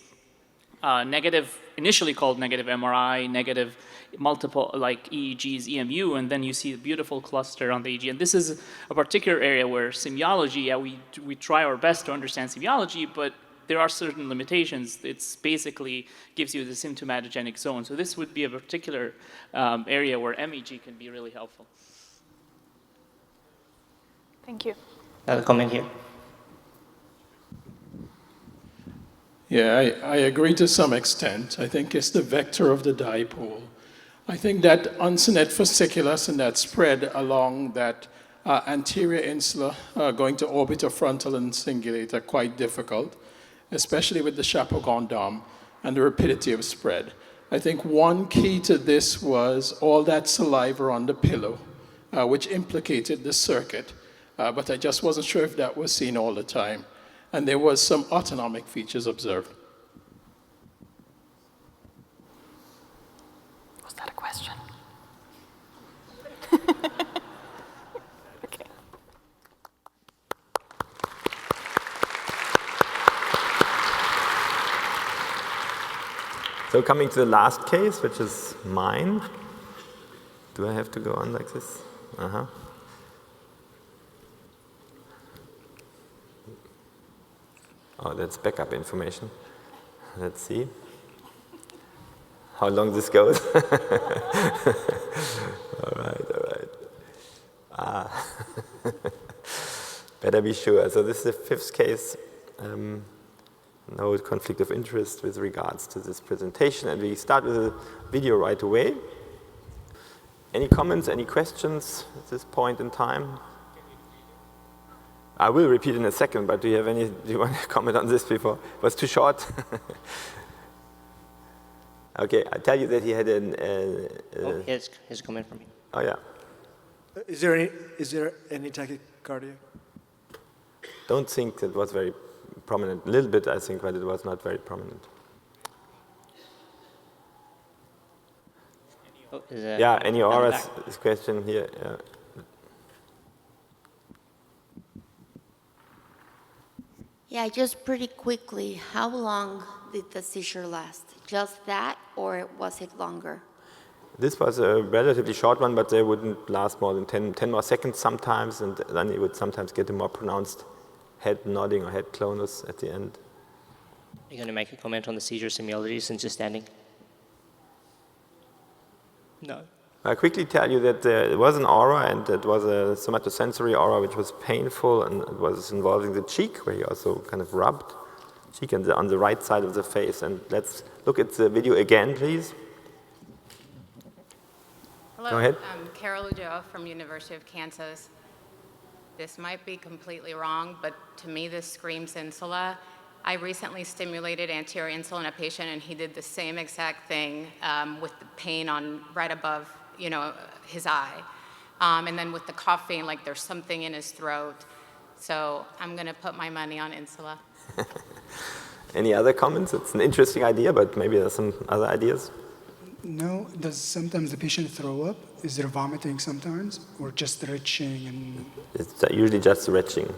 negative, initially called negative MRI, negative multiple like EEGs, EMU, and then you see a beautiful cluster on the EEG. And this is a particular area where semiology, we try our best to understand semiology, but there are certain limitations. It's basically gives you the symptomatogenic zone. So this would be a particular area where MEG can be really helpful. Thank you. Another comment here. Yeah, I agree to some extent. I think it's the vector of the dipole. I think that uncinate fasciculus and that spread along that anterior insula going to orbitofrontal and cingulate are quite difficult, especially with the chapeau-gondom and the rapidity of spread. I think one key to this was all that saliva on the pillow, which implicated the circuit, but I just wasn't sure if that was seen all the time. And there was some autonomic features observed. Was that a question? Okay. So coming to the last case, which is mine. Do I have to go on like this? Uh-huh. Oh, that's backup information. Let's see how long this goes. All right. Better be sure. So this is the 5th case. No conflict of interest with regards to this presentation. And we start with a video right away. Any comments, any questions at this point in time? I will repeat in a second, but do you want to comment on this before? It was too short. Okay, I tell you that he had Here's a comment from him. Oh yeah. Is there any tachycardia? Don't think that was very prominent. A little bit, I think, but it was not very prominent. Yeah, any auras question here? Yeah. Yeah, just pretty quickly, how long did the seizure last? Just that, or was it longer? This was a relatively short one, but they wouldn't last more than 10 more seconds sometimes, and then you would sometimes get a more pronounced head nodding or head clonus at the end. Are you going to make a comment on the seizure semiology since you're standing? No. I'll quickly tell you that it was an aura, and it was a somatosensory aura which was painful, and it was involving the cheek, where he also kind of rubbed cheek on the right side of the face. And let's look at the video again, please. Hello, go ahead. I'm Carol Ujoa from University of Kansas. This might be completely wrong, but to me this screams insula. I recently stimulated anterior insula in a patient, and he did the same exact thing with the pain on right above, his eye. And then with the coughing, like there's something in his throat. So I'm going to put my money on insula. Any other comments? It's an interesting idea, but maybe there's some other ideas. No. Does sometimes the patient throw up? Is there vomiting sometimes, or just retching? And it's usually just retching.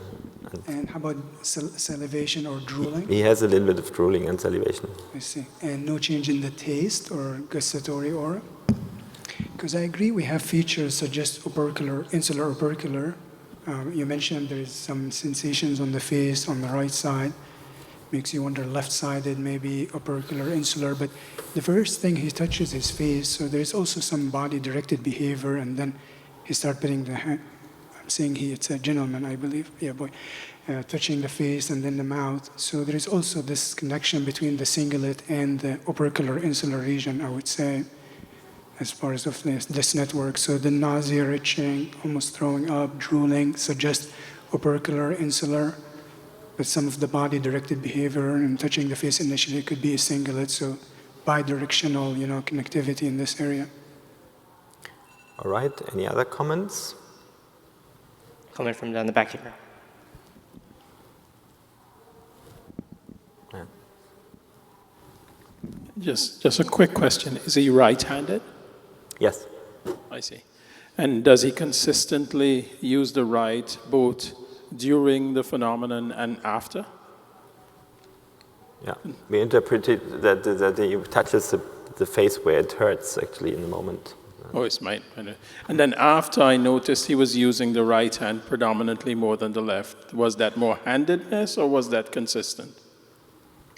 And how about salivation or drooling? He has a little bit of drooling and salivation. I see. And no change in the taste or gustatory aura? Because I agree we have features such as opercular, insular opercular. You mentioned there is some sensations on the face on the right side. Makes you wonder left-sided, maybe opercular, insular. But the first thing he touches his face, so there's also some body-directed behavior, and then he starts putting the hand. I'm saying it's a gentleman, I believe. Yeah, boy. Touching the face and then the mouth. So there is also this connection between the cingulate and the opercular insular region, I would say, as far as of this network. So the nausea, retching, almost throwing up, drooling, suggest opercular, insular, but some of the body-directed behavior and touching the face initially could be a cingulate, so bidirectional, connectivity in this area. All right, any other comments? Comment from down the back here. Yeah. Just a quick question. Is he right-handed? Yes. I see. And does he consistently use the right both during the phenomenon and after? Yeah, we interpreted that he touches the face where it hurts, actually, in the moment. Oh, it's mine. And then after, I noticed he was using the right hand predominantly more than the left. Was that more handedness or was that consistent?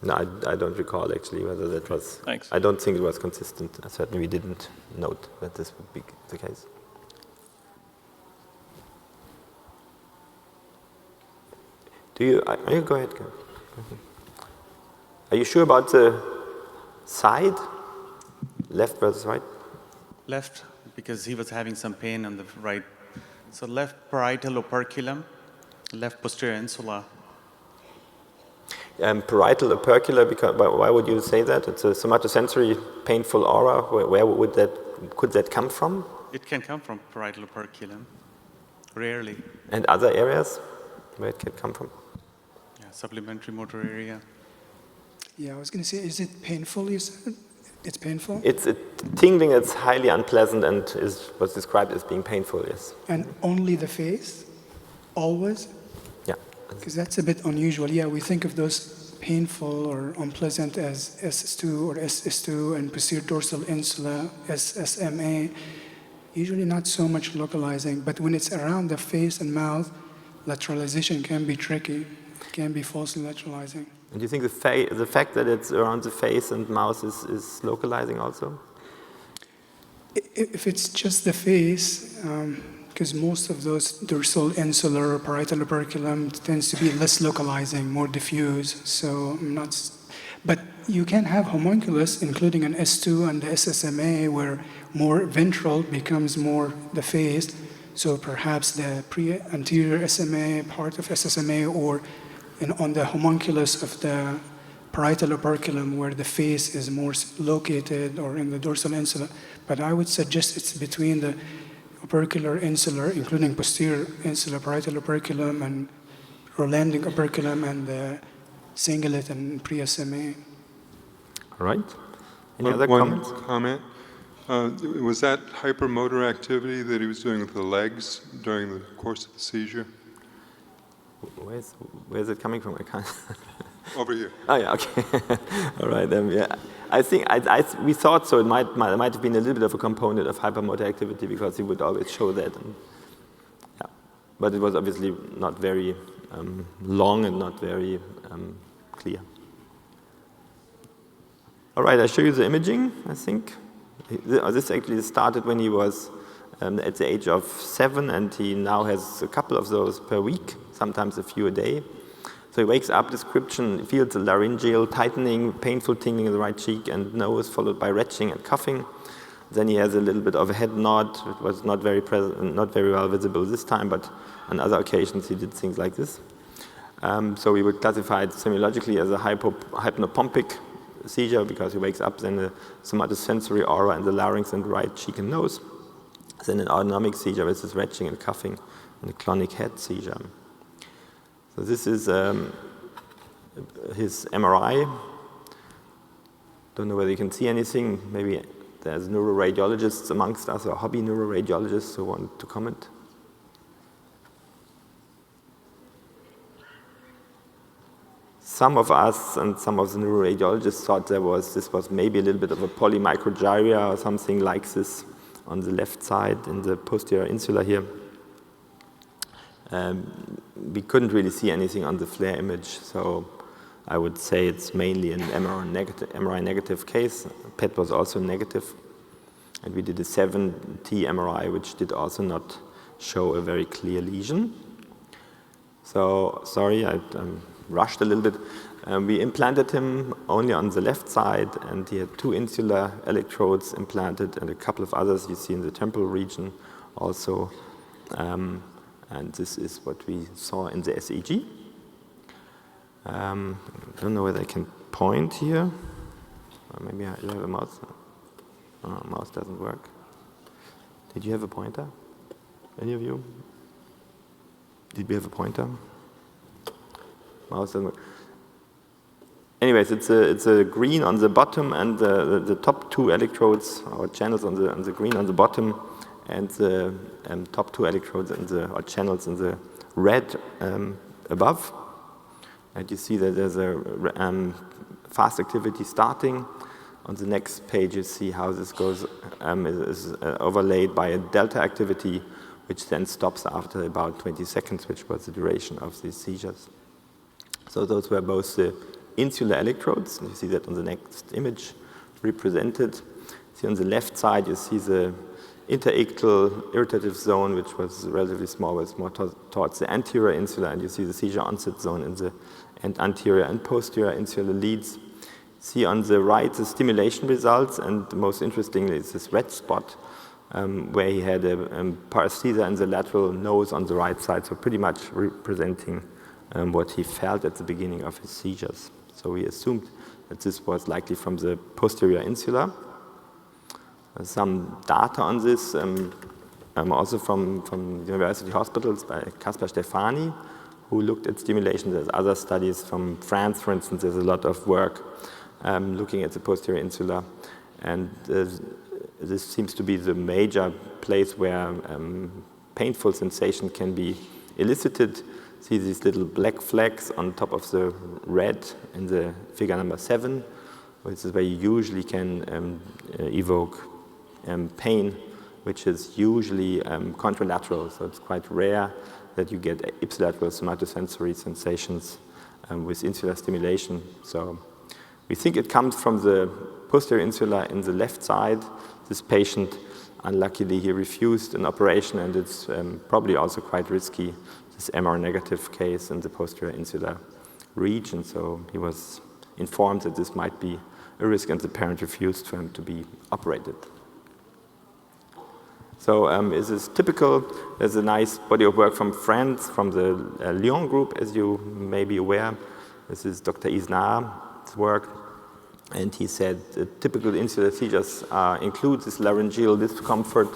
No, I don't recall actually whether that was. Thanks. I don't think it was consistent. Certainly, we didn't note that this would be the case. You go ahead. Go ahead. Are you sure about the side, left versus right? Left, because he was having some pain on the right. So left parietal operculum, left posterior insula. Parietal opercular, because why would you say that? It's a somatosensory painful aura. Where could that come from? It can come from parietal operculum, rarely. And other areas where it can come from? Yeah, supplementary motor area. Yeah, I was going to say, is it painful, you said? It's painful? It's a tingling that's highly unpleasant and was described as being painful, yes. And only the face? Always? Yeah. Because that's a bit unusual. Yeah, we think of those painful or unpleasant as SS2 or SS2 and posterior dorsal insula, SSMA. Usually not so much localizing, but when it's around the face and mouth, lateralization can be tricky, can be falsely lateralizing. And do you think the fact that it's around the face and mouth is localizing also? If it's just the face, because most of those dorsal insular parietal operculum tends to be less localizing, more diffuse. So I'm not, but you can have homunculus, including an S2 and the SSMA, where more ventral becomes more the face. So perhaps the pre-anterior SMA, part of SSMA, or on the homunculus of the parietal operculum, where the face is more located, or in the dorsal insula. But I would suggest it's between the opercular insular, including posterior insular parietal operculum and Rolanding operculum and the cingulate and pre-SMA. All right. Any other comments? One comment. Was that hypermotor activity that he was doing with the legs during the course of the seizure? Where's it coming from? I can't. Over here. Oh yeah, okay. All right. Yeah, I think we thought so. It might have been a little bit of a component of hypermotor activity because he would always show that. And, yeah, but it was obviously not very long and not very clear. All right. I show you the imaging. I think this actually started when he was at the age of 7, and he now has a couple of those per week, sometimes a few a day. So he wakes up, description, feels a laryngeal tightening, painful tingling in the right cheek and nose, followed by retching and coughing. Then he has a little bit of a head nod. It was not very present, not very well visible this time, but on other occasions he did things like this. So we would classify it semiologically as a hypnopompic seizure because he wakes up, then a somatosensory aura in the larynx and right cheek and nose. Then an autonomic seizure, which is retching and coughing, and a clonic head seizure. So this is his MRI. Don't know whether you can see anything. Maybe there's neuroradiologists amongst us, or hobby neuroradiologists who want to comment. some of us and some of the neuroradiologists thought this was maybe a little bit of a polymicrogyria or something like this on the left side in the posterior insula here. We couldn't really see anything on the FLAIR image, so I would say it's mainly an MRI negative case. PET was also negative. And we did a 7T MRI, which did also not show a very clear lesion. So, sorry, I rushed a little bit. We implanted him only on the left side, and he had 2 insular electrodes implanted and a couple of others you see in the temporal region also. And this is what we saw in the SIG. I don't know whether I can point here. Or maybe I have a mouse. Oh, mouse doesn't work. Did you have a pointer? Any of you? Did we have a pointer? Mouse doesn't work. Anyways, it's a green on the bottom, and the top 2 electrodes or channels on the green on the bottom, and the top 2 electrodes or channels in the red above. And you see that there's a fast activity starting. On the next page, you see how this goes, is overlaid by a delta activity, which then stops after about 20 seconds, which was the duration of these seizures. So those were both the insular electrodes. You see that on the next image represented. See on the left side, you see the interictal irritative zone, which was relatively small, was more towards the anterior insula, and you see the seizure onset zone in the anterior and posterior insular leads. See on the right the stimulation results, and most interestingly is this red spot where he had a paresthesia in the lateral nose on the right side, so pretty much representing what he felt at the beginning of his seizures. So we assumed that this was likely from the posterior insula. Some data on this, also from university hospitals by Caspar Stefani, who looked at stimulation. There's other studies from France, for instance. There's a lot of work looking at the posterior insula. And this seems to be the major place where painful sensation can be elicited. See these little black flecks on top of the red in the figure number 7, which is where you usually can evoke pain, which is usually contralateral, so it's quite rare that you get ipsilateral somatosensory sensations with insular stimulation. So we think it comes from the posterior insula in the left side. This patient, unluckily, he refused an operation, and it's probably also quite risky, this MR negative case in the posterior insular region. So he was informed that this might be a risk, and the parent refused for him to be operated. So is this typical? There's a nice body of work from France, from the Lyon group, as you may be aware. This is Dr. Isnar's work. And he said the typical insular seizures include this laryngeal discomfort,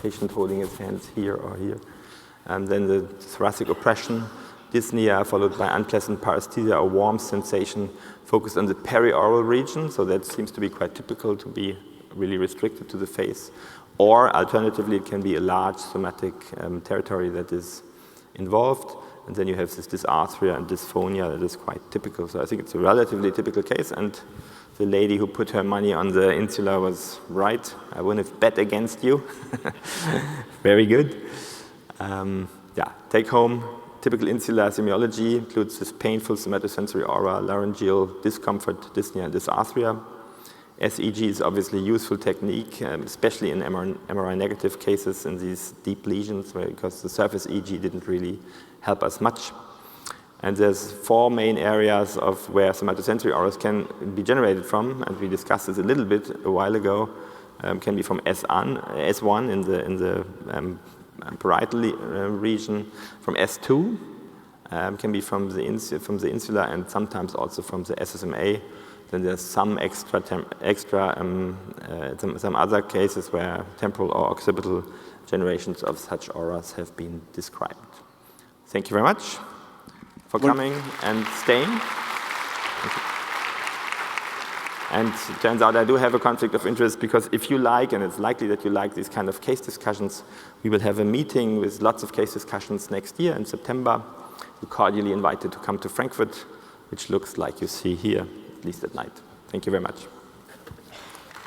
patient holding his hands here or here. And then the thoracic oppression, dyspnea, followed by unpleasant paresthesia or warm sensation focused on the perioral region. So that seems to be quite typical, to be really restricted to the face. Or alternatively, it can be a large somatic territory that is involved. And then you have this dysarthria and dysphonia that is quite typical. So I think it's a relatively typical case. And the lady who put her money on the insula was right. I wouldn't have bet against you. Very good. Take home. Typical insular semiology includes this painful somatosensory aura, laryngeal discomfort, dyspnea, and dysarthria. SEG is obviously a useful technique, especially in MRI negative cases in these deep lesions, because the surface EEG didn't really help us much. And there's 4 main areas of where somatosensory auras can be generated from, and we discussed this a little bit a while ago. Can be from S1 in the parietal region, from S2, can be from the insula, and sometimes also from the SSMA. Then there's some some other cases where temporal or occipital generations of such auras have been described. Thank you very much for coming and staying. And it turns out I do have a conflict of interest, because if you like, and it's likely that you like these kind of case discussions, we will have a meeting with lots of case discussions next year in September. You're cordially invited to come to Frankfurt which looks like you see here, at least at night. Thank you very much.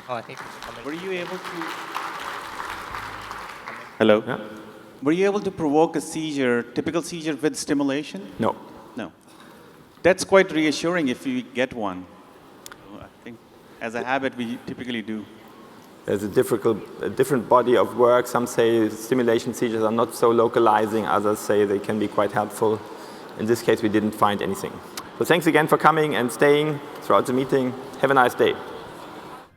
Oh, I think there's a comment. Were you able to... Hello? Yeah? Were you able to provoke a seizure, typical seizure with stimulation? No. No. That's quite reassuring if you get one. So I think as a habit, we typically do. There's a different body of work. Some say stimulation seizures are not so localizing. Others say they can be quite helpful. In this case, we didn't find anything. So thanks again for coming and staying throughout the meeting. Have a nice day.